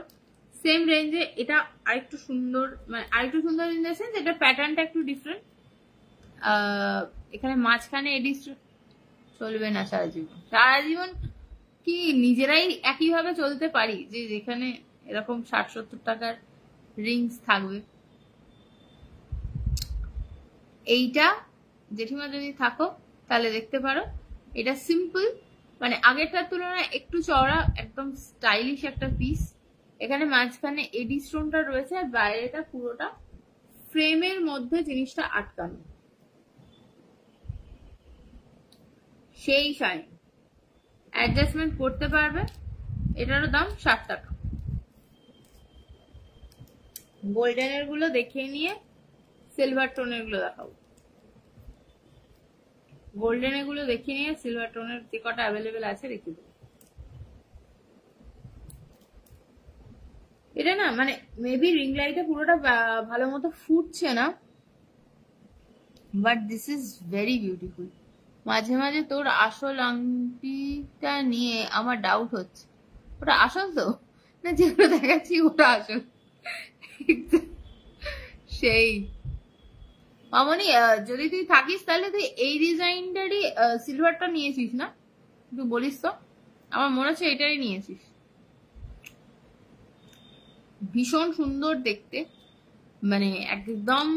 সেম রেঞ্জে এটা আরেকটু সুন্দর, মানে আরেকটু সুন্দর ইন দ্য সেন্স এটা প্যাটার্নটা একটু ডিফারেন্ট। এখানে মাঝখানে এডিস চলবে না সারা জীবন। সারা জীবন কি নিজেরাই একইভাবে চলতে পারি যে যেখানে এরকম 60-70 টাকার রিংস থাকবে। এইটা জেঠিমা যদি থাকো তাহলে দেখতে পারো। এটা সিম্পল, মানে আগেরটার তুলনায় একটু চওড়া, একদম স্টাইলিশ একটা পিস। এখানে মাঝখানে এডি স্টোনটা রয়েছে, আর বাইরেটা পুরোটা ফ্রেমের মধ্যে জিনিসটা আটকানো, সেই শাইন। অ্যাডজাস্টমেন্ট করতে পারবে। এটারও দাম 60 টাকা। গোল্ডেনের গুলো দেখিয়ে নিয়ে সিলভার টোনের গুলো দেখাবো। গোল্ডেনের গুলো দেখিয়ে নিয়ে সিলভার টোনের যে কটা অ্যাভেলেবেল আছে রেখে দেবো। এটা না মানে মেবি রিং লাইটে পুরোটা ভালো মতো ফুটছে না, but this is very beautiful. মাঝে মাঝে তোর আসল আংটিটা নিয়ে আমার ডাউট হচ্ছে, ওটা আসল তো না? যেগুলো দেখাচ্ছি ওটা আসল? সেই মামনি, যদি তুই থাকিস তাহলে তুই এই ডিজাইনটারই সিলভারটা নিয়েছিস না? তুই বলিস তো, আমার মনে হচ্ছে এটারই নিয়েছিস। ভীষণ সুন্দর দেখতে, মানে একদম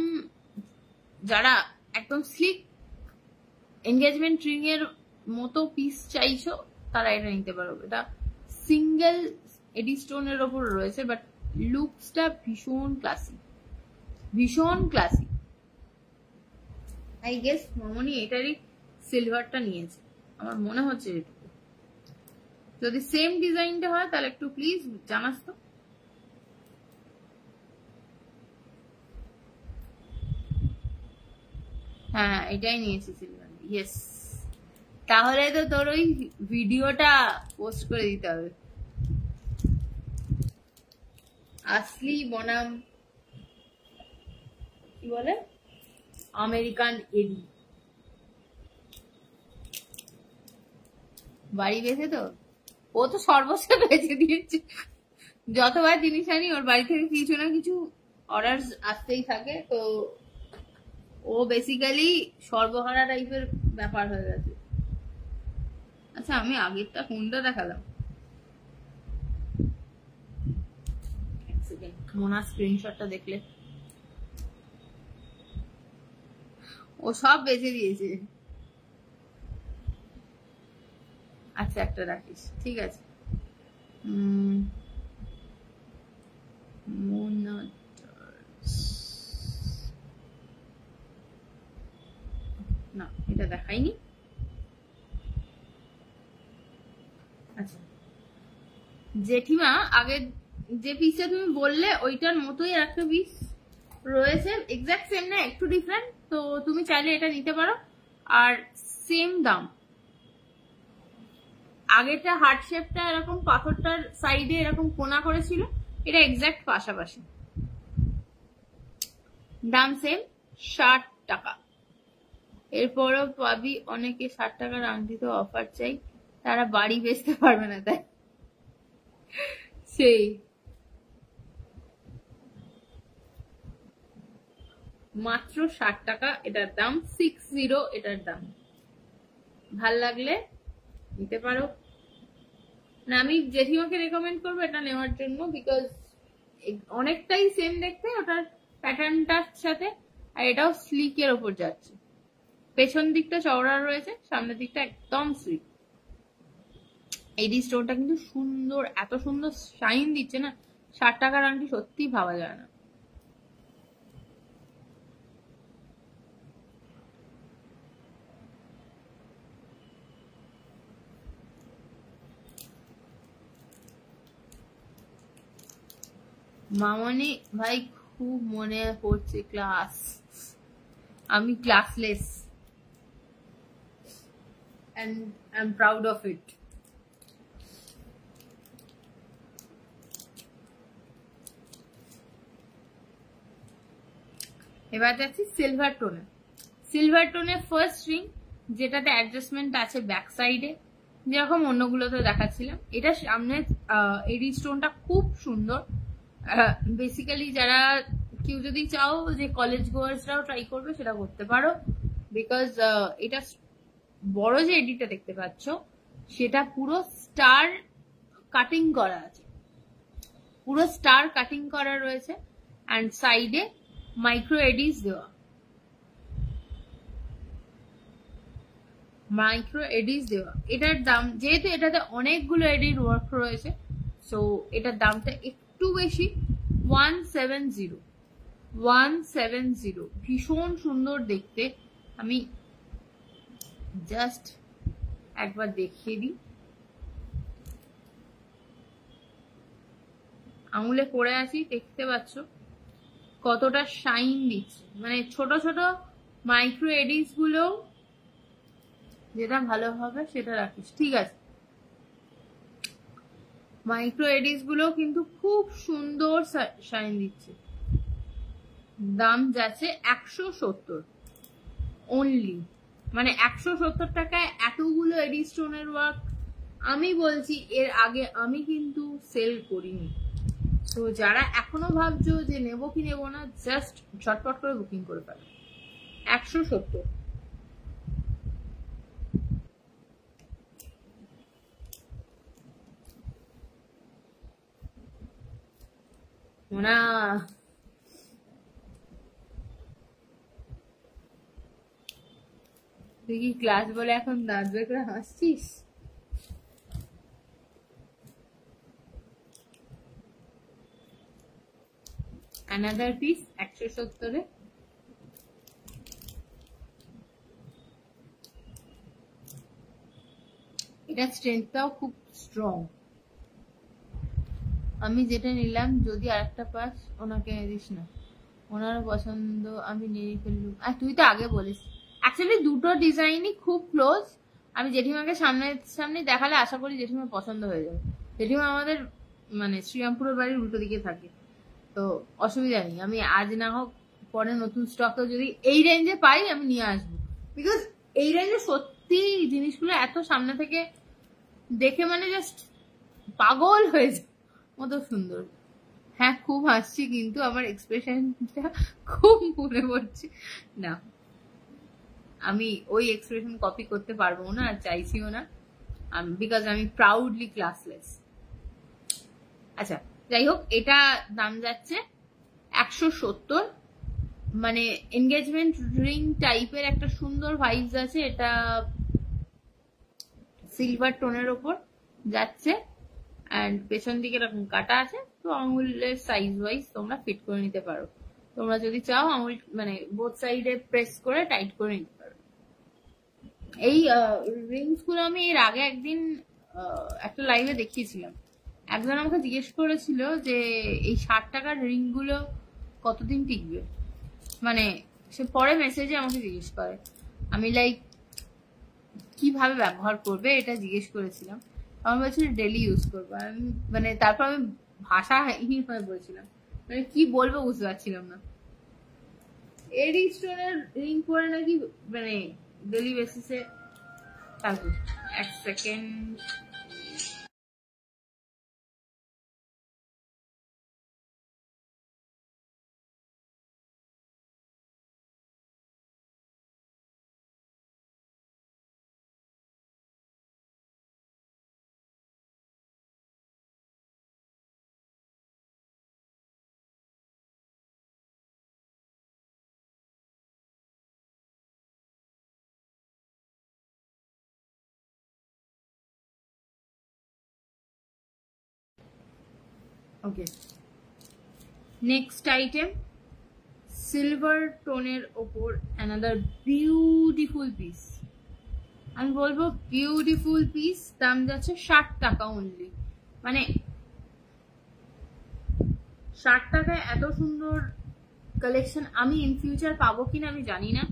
যারা একদম স্লিক এনগেজমেন্ট রিং এর মতো পিস চাইছো তারা এটা নিতে পারো। এটা সিঙ্গেল এডি স্টোনের ওপর রয়েছে, বাট লুকসটা ভীষণ ক্লাসি, ভীষণ ক্লাসি। আই গেস মামনি এটারই সিলভারটা নিয়েছে, আমার মনে হচ্ছে এটুকু। যদি সেম ডিজাইনটা হয় তাহলে একটু প্লিজ জানাস তো। হ্যাঁ এটাই নিয়েছি সিলভার, ইয়েস। তাহলে তো তোর ওই ভিডিওটা পোস্ট করে দিতে হবে, আসলি বনাম কি বলে আমেরিকান এডি। বাড়ি বেঁচে তো, ও তো সর্বস্ব বেঁচে দিয়েছে। যতবার জিনিস আনি ওর বাড়ি থেকে কিছু না কিছু অর্ডার আসতেই থাকে, তো ও বেসিক্যালি সর্বহারা টাইপের ব্যাপার হয়ে গেছে। আচ্ছা আমি আগেরটা কোনটা দেখালাম, এক সেকেন্ড, মোনা স্ক্রিনশটটা দেখলে। ও সব বেঁচে দিয়েছে। আচ্ছা একটা রাখিস, ঠিক আছে। না এটা দেখাইনি। আচ্ছা জেঠিমা আগের যে পিসটা তুমি বললে ওইটার মতোই একটা পিস রয়েছে, এক্সাক্ট সেম না, একটু ডিফারেন্ট। তো তুমি চাইলে এটা নিতে পারো, আর সেম দাম। আগেরটা হার্ট শেপটা এরকম পাথরটার সাইডে এরকম কোনা করেছিল, এটা এক্সাক্ট পাশাপাশি, দাম সেম 60 টাকা। এরপরও পাবি অনেকে 60 টাকার আংটিতে অফার চাই, তারা বাড়ি বেচতে পারবে না তাই। সেই মাত্র 60 টাকা এটার দাম, 60 এটার দাম। ভাল লাগলে নিতে পারো। না আমি জেঠিমাকে রেকমেন্ড করবো এটা নেওয়ার জন্য, বিকজ অনেকটাই সেম দেখতে ওটার প্যাটার্নটার সাথে, আর এটাও স্লিকের ওপর যাচ্ছে। পেছন দিকটা চওড়া রয়েছে, সামনের দিকটা একদম স্লিক। এই স্টোনটা কিন্তু সুন্দর, এত সুন্দর শাইন দিচ্ছে না, 60 টাকার আংটি সত্যি ভাবা যায় না। মামনি ভাই খুব মনে পড়ছে ক্লাস, আমি classless and I'm proud of it. এবার যাচ্ছি সিলভার টোনে। সিলভার টোনের ফার্স্ট রিং, যেটাতে অ্যাডজাস্টমেন্ট আছে ব্যাক সাইডে, যেরকম অন্যগুলোতে দেখাচ্ছিলাম। এটা সামনে এডি স্টোনটা খুব সুন্দর। বেসিক্যালি যারা কেউ যদি চাও যে কলেজ গোয়ার্সরাও ট্রাই করবে সেটা করতে পারো, বিকজ এটা বড় যে এডিটা দেখতে পাচ্ছ সেটা পুরো স্টার কাটিং করা আছে, পুরো স্টার কাটিং করা রয়েছে অ্যান্ড সাইডে মাইক্রো এডিস দেওয়া, মাইক্রো এডিস দেওয়া। এটার দাম যেহেতু এটাতে অনেকগুলো এডিট ওয়ার্ক রয়েছে, সো এটার দামটা একটু বেশি, 170 170। ভীষণ সুন্দর দেখতে। আমি জাস্ট একবার দেখিয়ে দিই, আঙুলে পড়ে আছি, দেখতে পাচ্ছ কতটা শাইন দিচ্ছে। মানে ছোট ছোট মাইক্রো এডিস গুলো যেটা ভালো হবে সেটা রাখিস, ঠিক আছে। মাইক্রো এডিস গুলো কিন্তু খুব সুন্দর শাইন দিচ্ছে। দাম যাচ্ছে 170 অনলি, মানে 170 টাকায় এতগুলো এডি স্টোনের ওয়ার্ক। আমি বলছি এর আগে আমি কিন্তু সেল করিনি। তো যারা এখনো ভাবছো যে নেবো কি নেবো না, জাস্ট ঝটপট করে বুকিং করে ফেলো। 170। না তুই কি ক্লাস বলে এখন দাঁত বের করে হাসছিস? অ্যানাদার পিস 170-এ। এটা স্ট্রেংথটাও খুব স্ট্রং। আমি যেটা নিলাম, যদি আরেকটা পাস ওনাকে দিস না, ওনারও পছন্দ, আমি নিয়ে ফেললুম। আর তুই তো আগে বলিস। অ্যাকচুয়ালি দুটো ডিজাইনই খুব ক্লোজ। আমি জেঠিমাকে সামনে দেখালে আশা করি জেঠিমা পছন্দ হয়ে যাবে। জেঠিমা আমাদের মানে শ্রীরামপুরের বাড়ির উল্টো দিকে থাকে, তো অসুবিধা নেই। আমি আজ না হোক পরে নতুন স্টকও যদি এই রেঞ্জে পাই আমি নিয়ে আসবো, বিকজ এই রেঞ্জে সত্যি জিনিসগুলো এত সামনে থেকে দেখে মানে জাস্ট পাগল হয়ে যায় মতো সুন্দর। হ্যাঁ খুব হাসছি, কিন্তু আমার এক্সপ্রেশনটা খুব মনে পড়ছে না। আমি ওই এক্সপ্রেশন কপি করতে পারবো না, আর চাইছিও না, বিকজ আমি প্রাউডলি ক্লাসলেস। আচ্ছা যাই হোক, এটা দাম যাচ্ছে 170। মানে এনগেজমেন্ট রিং টাইপের একটা সুন্দর ভাইবস আছে। এটা সিলভার টোনের ওপর যাচ্ছে অ্যান্ড পেছন দিকে এরকম কাটা আছে। তো আঙুলের সাইজ ওয়াইজ তোমরা ফিট করে নিতে পারো। তোমরা যদি চাও আঙুল মানে বোথ সাইডে প্রেস করে টাইট করে নিতে পারো। এই রিংস গুলো আমি এর আগে একদিন একটা লাইভে দেখিয়েছিলাম। একজন আমাকে জিজ্ঞেস করেছিল যে এই 60 টাকার রিং গুলো কতদিন টিকবে, মানে সে পরে মেসেজে আমাকে জিজ্ঞেস করে। আমি লাইক কিভাবে ব্যবহার করবে এটা জিজ্ঞেস করেছিলাম। আমার বলছিল ডেলি ইউজ করবো। আমি মানে তারপর আমি ভাষাহীন হয়ে পড়েছিলাম, মানে কি বলবো বুঝতে পারছিলাম না। এডি স্টোনের রিং পরে নাকি মানে ডেলি বেসিসে থাকবে। এক second, okay next item, silver টোনের ওপর অ্যানাদার বিউটিফুল পিস। আমি বলবো বিউটিফুল পিস। দাম যাচ্ছে 60 টাকা অনলি। মানে 60 টাকায় এত সুন্দর কালেকশন আমি ইন ফিউচার পাবো কিনা আমি জানি না।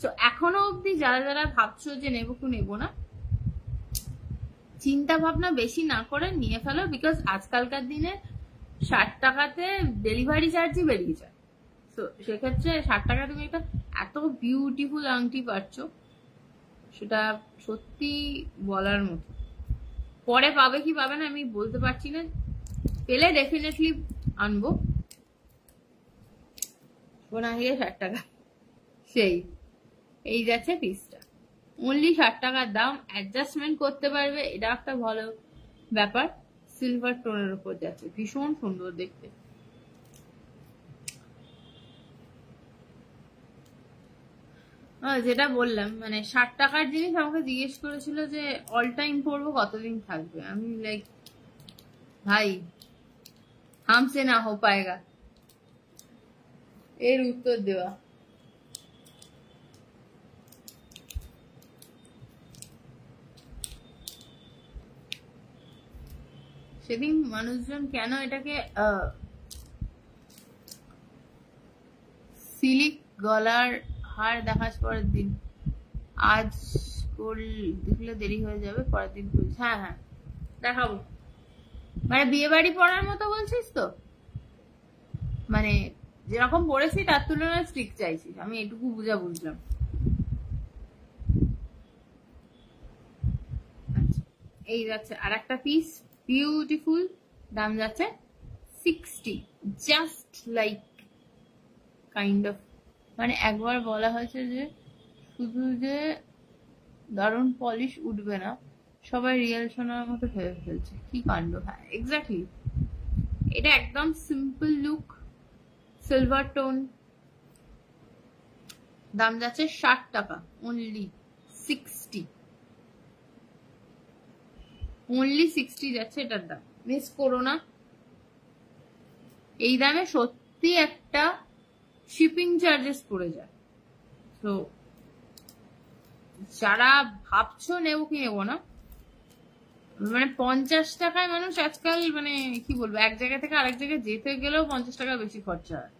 তো এখনো অব্দি যারা যারা ভাবছো যে নেবো কি নেবো না, চিন্তা ভাবনা বেশি না করে নিয়ে ফেলো, বিকজ আজকালকার দিনে 60 টাকাতে ডেলিভারি চার্জই বেরিয়ে যায়। তো সেক্ষেত্রে 60 টাকা তুমি একটা এত বিউটিফুল আংটি পাচ্ছ, সেটা সত্যি বলার মতো। পরে পাবে কি পাবে না আমি বলতে পারছি না, পেলে ডেফিনেটলি আনবো। সোনা হিরে 60 টাকা, সেই এই যাচ্ছে পিসটা অনলি 60 টাকার দাম। অ্যাডজাস্টমেন্ট করতে পারবে, এটা একটা ভালো ব্যাপার। সিলভার টোনের উপর যাচ্ছে, ভীষণ সুন্দর দেখতে। যেটা বললাম মানে 60 টাকার জিনিস আমাকে জিজ্ঞেস করেছিল যে অল টাইম পরবো কতদিন থাকবে, আমি লাইক ভাই হামসে না হো পায়েগা এর উত্তর দেওয়া। সেদিন মানুষজন কেন এটাকে সিলিক গলার হার দেখাস পরের দিন, আজ দেখলে দেরি হয়ে যাবে, পরের দিন বলছিস। হ্যাঁ হ্যাঁ দেখাবো, মানে বিয়ে বাড়ি পড়ার মতো বলছিস তো, মানে যেরকম পড়েছি তার তুলনায় স্টিক চাইছিস, আমি এটুকু বুঝলাম। আচ্ছা এই যাচ্ছে আর একটা পিস, বিউটিফুল, দাম যাচ্ছে 60, জাস্ট লাইক কাইন্ড অফ, মানে একবার বলা হয়েছে যে শুধু যে দারুণ পলিশ উঠবে না, সবাই রিয়েল সোনার মতো ভেবে ফেলছে, কি কাণ্ড। হ্যাঁ এক্স্যাক্টলি, এটা একদম সিম্পল লুক, সিলভার টোন, দাম যাচ্ছে 60 টাকা, অনলি 60, অনলি 60 যাচ্ছে এটার দাম, মিস করো না। এই দামে সত্যি একটা শিপিং চার্জেস পড়ে যায়, তো যারা ভাবছো নেবো কি নেবো না, মানে 50 টাকায় মানুষ আজকাল মানে কি বলবো, এক জায়গা থেকে আরেক জায়গায় যেতে গেলেও 50 টাকা বেশি খরচা হয়,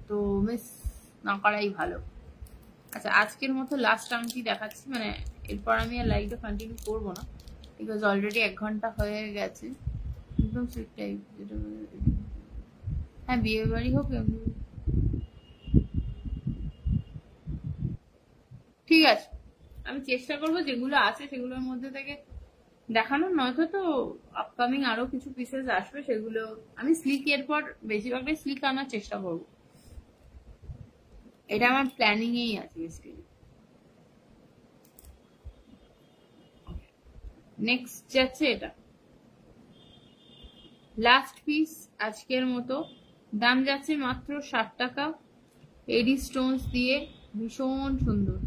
তো মিস না করাই ভালো। আচ্ছা আজকের মতো লাস্ট আংটি দেখাচ্ছি, মানে এরপর আমি আর লাইভটা কন্টিনিউ করবো না, বিকজ অলরেডি 1 ঘন্টা হয়ে গেছে, একদম সুইট টাইপ, যেটা হ্যাঁ বিয়ে বাড়ি হোক এমনি ঠিক আছে, আমি চেষ্টা করবো যেগুলো আছে সেগুলোর মধ্যে থেকে দেখানো, নয়তো তো আপকামিং আরো কিছু পিসেস আসবে, সেগুলো আমি স্লিক এরপর বেশিরভাগটাই স্লিক আনার চেষ্টা করবো, এটা আমার প্ল্যানিং এই আছে বেসিক্যালি। নেক্সট যাচ্ছে এটা লাস্ট পিস আজকের মতো, দাম যাচ্ছে মাত্র 60 টাকা, এডি স্টোনস দিয়ে, ভীষণ সুন্দর,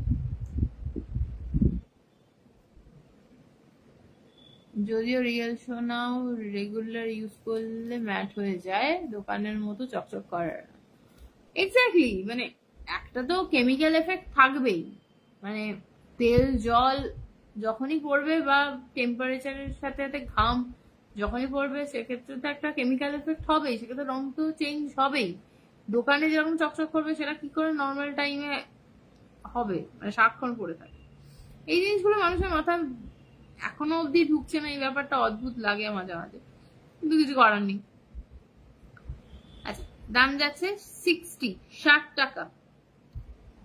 যদিও রিয়েল সোনাও রেগুলার ইউজ করলে ম্যাট হয়ে যায়, দোকানের মতো চকচক করার। এক্স্যাক্টলি, মানে একটা তো কেমিক্যাল এফেক্ট থাকবেই, মানে তেল জল যখনই পড়বে বা টেম্পারেচারের সাথে সাথে ঘাম যখনই পড়বে, সেক্ষেত্রে তো একটা কেমিক্যাল এফেক্ট হবেই, সেক্ষেত্রে রং তো চেঞ্জ হবেই। দোকানে যেরকম চকচক করবে সেটা কি করে নর্মাল টাইমে হবে, মানে সারাক্ষণ পড়ে থাকে। এই জিনিসগুলো মানুষের মাথায় এখনো অব্দি ঢুকছে না, এই ব্যাপারটা অদ্ভুত লাগে মাঝে মাঝে, কিন্তু কিছু করার নেই। আচ্ছা দাম যাচ্ছে 60 টাকা,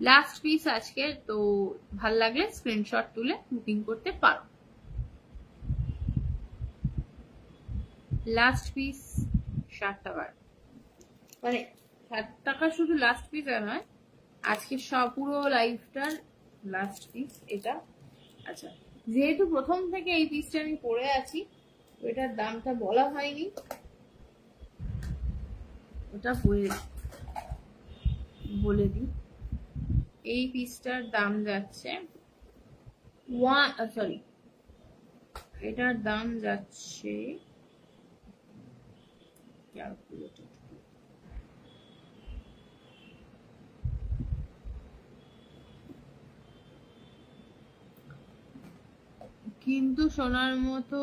লাস্ট পিস আজকে, তো ভাল লাগলে স্ক্রিনশট তুলে বুকিং করতে পারো। লাস্ট পিস 60 টাকা, মানে 60 টাকা শুধু লাস্ট পিস নয়, আজকে সব পুরো লাইফটার লাস্ট পিস এটা। আচ্ছা যেহেতু প্রথম থেকে এই পিসটা আমি পরে আছি, এটার দামটা বলা হয়নি, ওটা বলে দিই। এই পিসটার দাম যাচ্ছে এটার দাম যাচ্ছে কিন্তু সোনার মতো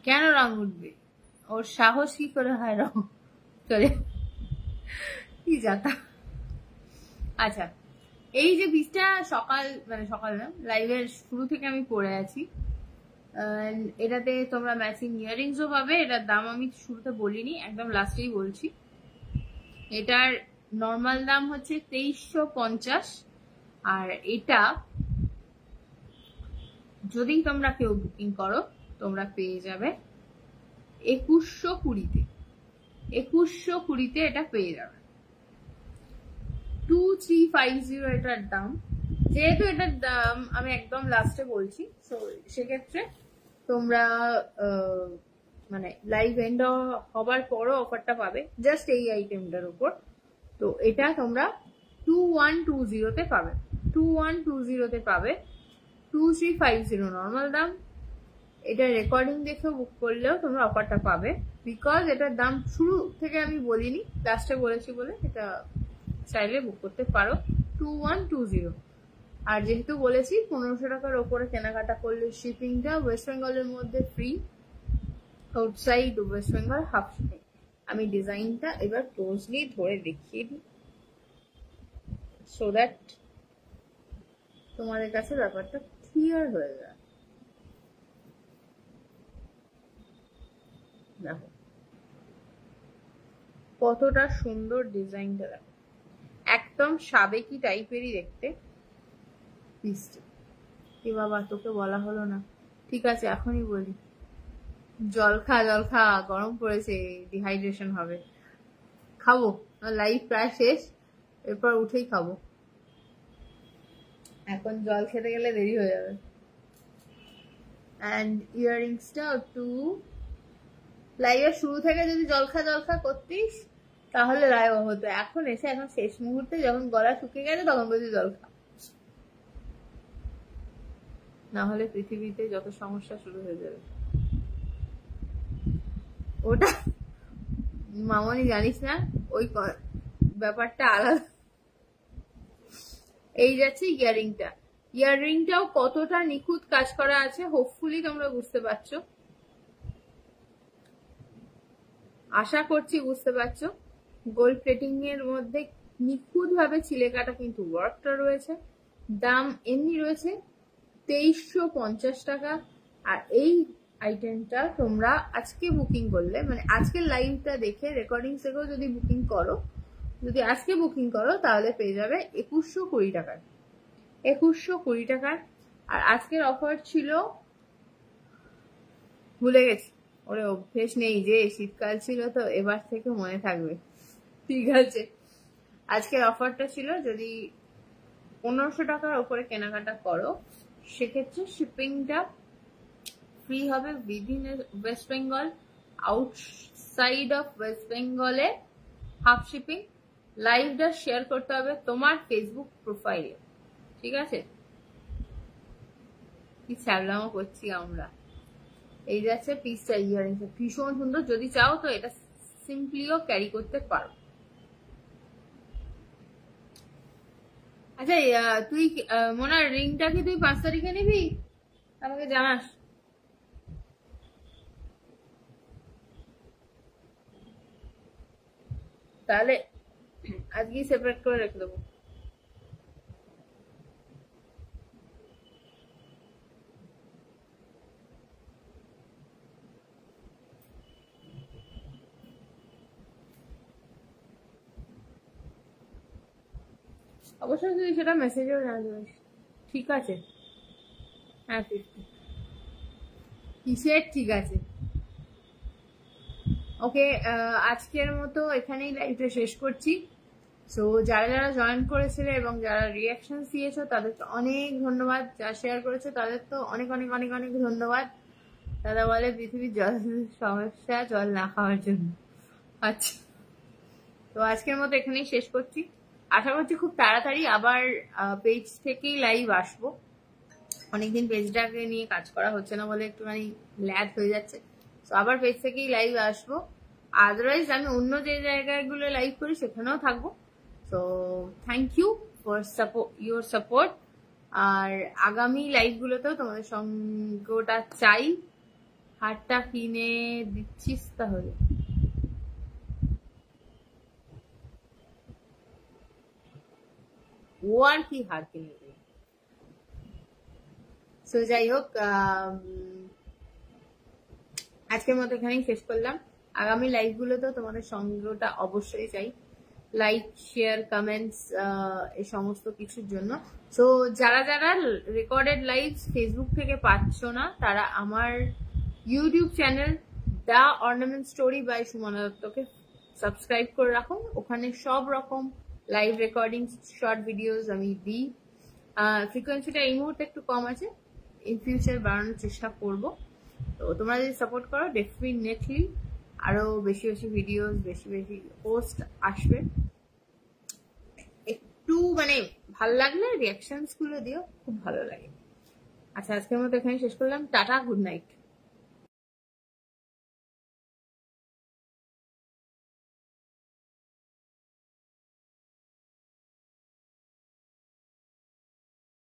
কেন রং উঠবে, ওর সাহস কি করে হয় রং চলে, কি যাতা। আচ্ছা এই যে পিসটা সকাল না, লাইভের শুরু থেকে আমি পরে আছি, এটাতে তোমরা ম্যাচিং ইয়াররিংসও পাবে, এটার দাম আমি শুরুতে বলিনি, একদম লাস্টেই বলছি। এটার নর্মাল দাম হচ্ছে 2350, আর এটা যদি তোমরা কেউ বুকিং করো তোমরা পেয়ে যাবে 2120-তে, 2120-তে এটা পেয়ে যাবে। 2350 এটার দাম, যেহেতু এটার দাম আমি একদম লাস্টে বলছি, তো সেক্ষেত্রে তোমরা মানে লাইভ এন্ড হবার পরও অফারটা পাবে জাস্ট এই আইটেমটার উপর। তো এটা তোমরা 2120 তে পাবে, 2120 পাবে। 2350 নর্মাল দাম। এটা রেকর্ডিং দেখে বুক করলেও তোমরা অফারটা পাবে, বিকজ এটার দাম শুরু থেকে আমি বলিনি, লাস্টে বলেছি বলে এটা চাইলে বুক করতে পারো 2120। আর যেহেতু বলেছি 1500 টাকার ওপরে কেনাকাটা করলে শিপিংটা ওয়েস্ট বেঙ্গলের মধ্যে free, outside West Bengal half shipping. আমি ডিজাইনটা এবার ক্লোজলি ধরে দেখিয়ে দিই সো দ্যাট তোমাদের কাছে ব্যাপারটা ক্লিয়ার হয়ে যায়। দেখো কতটা সুন্দর ডিজাইনটা, দেখো একদম সাবেকি টাইপেরই দেখতে পিসটা। কি বাবা তোকে বলা হলো না, ঠিক আছে এখনই বলি। জল খা জল খা, গরম পড়েছে, ডিহাইড্রেশন হবে। খাবো, লাইভ প্রায় শেষ, এরপর উঠেই খাবো। এখন জল খেতে গেলে দেরি হয়ে যাবে। অ্যান্ড ইয়াররিংসটা একটু লাইভের শুরু থেকে যদি জল খা করতিস তাহলে লাইভ হতো। এখন এসে এখন শেষ মুহূর্তে যখন গলা শুকিয়ে গেছে তখন বলছি জল খা, না হলে পৃথিবীতে যত সমস্যা শুরু হয়ে যাবে। ওটা মামনি জানিস না, ওই ব্যাপারটা আলাদা। এই যাচ্ছে ইয়াররিংটা, ইয়াররিংটাও কতটা নিখুঁত কাজ করা আছে হোপফুলি তোমরা বুঝতে পারছো, আশা করছি বুঝতে পারছো। গোল্ড প্লেটিং এর মধ্যে নিখুঁত ভাবে ছিলে কাটা কিন্তু ওয়ার্কটা রয়েছে। দাম এমনি রয়েছে 2350 টাকা। আর এই আইটেমটা তোমরা আজকে বুকিং করলে, মানে আজকের লাইভটা দেখে রেকর্ডিং থেকেও যদি বুকিং করো, যদি আজকে বুকিং করো তাহলে পেয়ে যাবে 2120 টাকার, 2120 টাকার। আর আজকের অফার ছিল, ভুলে গেছি, ওরে অভ্যেস নেই যে শীতকাল ছিল তো এবার থেকে মনে থাকবে, ঠিক আছে। আজকের অফারটা ছিল যদি 1500 টাকার উপরে কেনাকাটা করো সেক্ষেত্রে শিপিংটা ফ্রি হবে within West Bengal, outside of West বেঙ্গলে হাফ শিপিং। লাইভটা শেয়ার করতে হবে তোমার ফেসবুক প্রোফাইলে, ঠিক আছে। কি ছ্যাবলামো করছি আমরা। এই যাচ্ছে পিসটা, ইয়ারিংস ভীষণ সুন্দর, যদি চাও তো এটা সিম্পলিও ক্যারি করতে পারো। আচ্ছা তুই মোনার রিংটা কি তুই 5 তারিখে নিবি? আমাকে জানাস। তাহলে আজকেই সেপারেট করে রেখে দেবো। অবশ্যই তুই সেটা মেসেজেও জানাতে পারিস, ঠিক আছে। হ্যাঁ 50 কিসের ঠিক আছে। ওকে, আজকের মতো এখানেই লাইভটা শেষ করছি। সো যারা যারা জয়েন করেছিলে এবং যারা রিয়াকশন দিয়েছো তাদেরকে অনেক ধন্যবাদ, যা শেয়ার করেছো তাদের তো অনেক অনেক অনেক অনেক ধন্যবাদ। দাদা বলে পৃথিবীর জল সমস্যা জল না খাওয়ার জন্য। আচ্ছা, তো আজকের মতো এখানেই শেষ করছি। আশা করছি খুব তাড়াতাড়ি আবার পেজ থেকেই লাইভ আসবো। অনেকদিন পেজটাকে নিয়ে কাজ করা হচ্ছে না বলে একটুখানি ল্যাগ হয়ে যাচ্ছে। তো আবার পেজ থেকেই লাইভ আসবো। আদারওয়াইজ আমি অন্য যে জায়গাগুলো লাইভ করি সেখানেও থাকবো। তো thank you for your support. আর আগামী লাইভগুলোতেও তোমাদের সঙ্গটা চাই। হারটা কিনে দিচ্ছিস তাহলে? ও আর কি হার কিনে দেবে। সো যাই হোক, আজকের মতো এখানেই শেষ করলাম। আগামী লাইভগুলোতেও তোমাদের সঙ্গটা অবশ্যই চাই, লাইক শেয়ার কমেন্টস এই সমস্ত কিছুর জন্য। সো যারা যারা রেকর্ডেড লাইভ ফেসবুক থেকে পাচ্ছ না তারা আমার YouTube channel the ornament story by Sumana দত্তকে সাবস্ক্রাইব করে রাখো। ওখানে সব রকম লাইভ রেকর্ডিং শর্ট ভিডিওস আমি দিই। ফ্রিকোয়েন্সিটা এই মুহূর্তে একটু কম আছে, ইন ফিউচার বাড়ানোর চেষ্টা করব। তো তোমরা যদি সাপোর্ট করো ডেফিনেটলি আরো বেশি বেশি ভিডিওস, বেশি বেশি পোস্ট আসবে। একটু মানে ভালো লাগলে রিয়াকশনস গুলো দিও, খুব ভালো লাগে। আচ্ছা, আজকের মতো এখানে শেষ করলাম। Tata, good night.